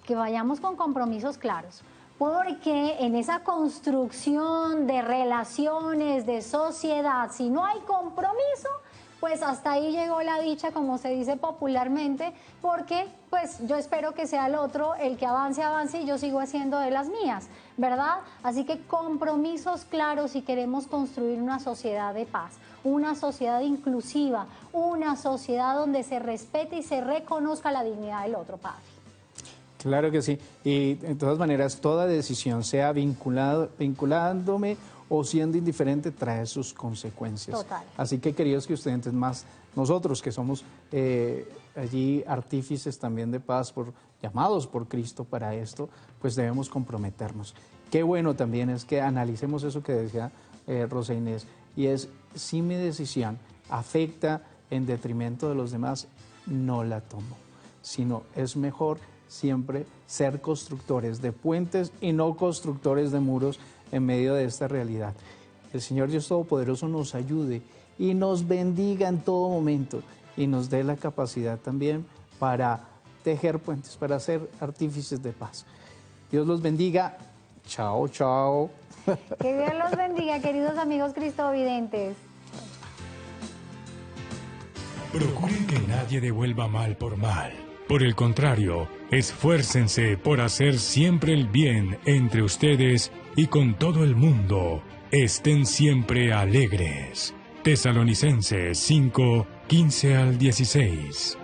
que vayamos con compromisos claros. Porque en esa construcción de relaciones, de sociedad, si no hay compromiso, pues hasta ahí llegó la dicha, como se dice popularmente, porque pues yo espero que sea el otro el que avance y yo sigo haciendo de las mías, ¿verdad? Así que compromisos claros si queremos construir una sociedad de paz, una sociedad inclusiva, una sociedad donde se respete y se reconozca la dignidad del otro, padre. Claro que sí, y de todas maneras toda decisión, sea vinculándome o siendo indiferente, trae sus consecuencias. Total. Así que queridos que ustedes, más nosotros que somos allí artífices también de paz, llamados por Cristo para esto, pues debemos comprometernos. Qué bueno también es que analicemos eso que decía Rosa Inés, y es si mi decisión afecta en detrimento de los demás, no la tomo, sino es mejor siempre ser constructores de puentes y no constructores de muros en medio de esta realidad. El Señor Dios Todopoderoso nos ayude y nos bendiga en todo momento y nos dé la capacidad también para tejer puentes, para ser artífices de paz. Dios los bendiga. Chao, chao. Que Dios los bendiga, queridos amigos cristovidentes. Procuren que nadie devuelva mal por mal. Por el contrario, esfuércense por hacer siempre el bien entre ustedes y con todo el mundo. Estén siempre alegres. Tesalonicenses 5, 15 al 16.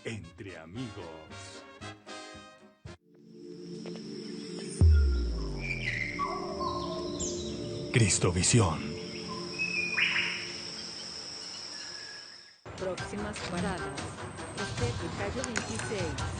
Entre amigos. Cristovisión. Próximas paradas. Este Calle 26.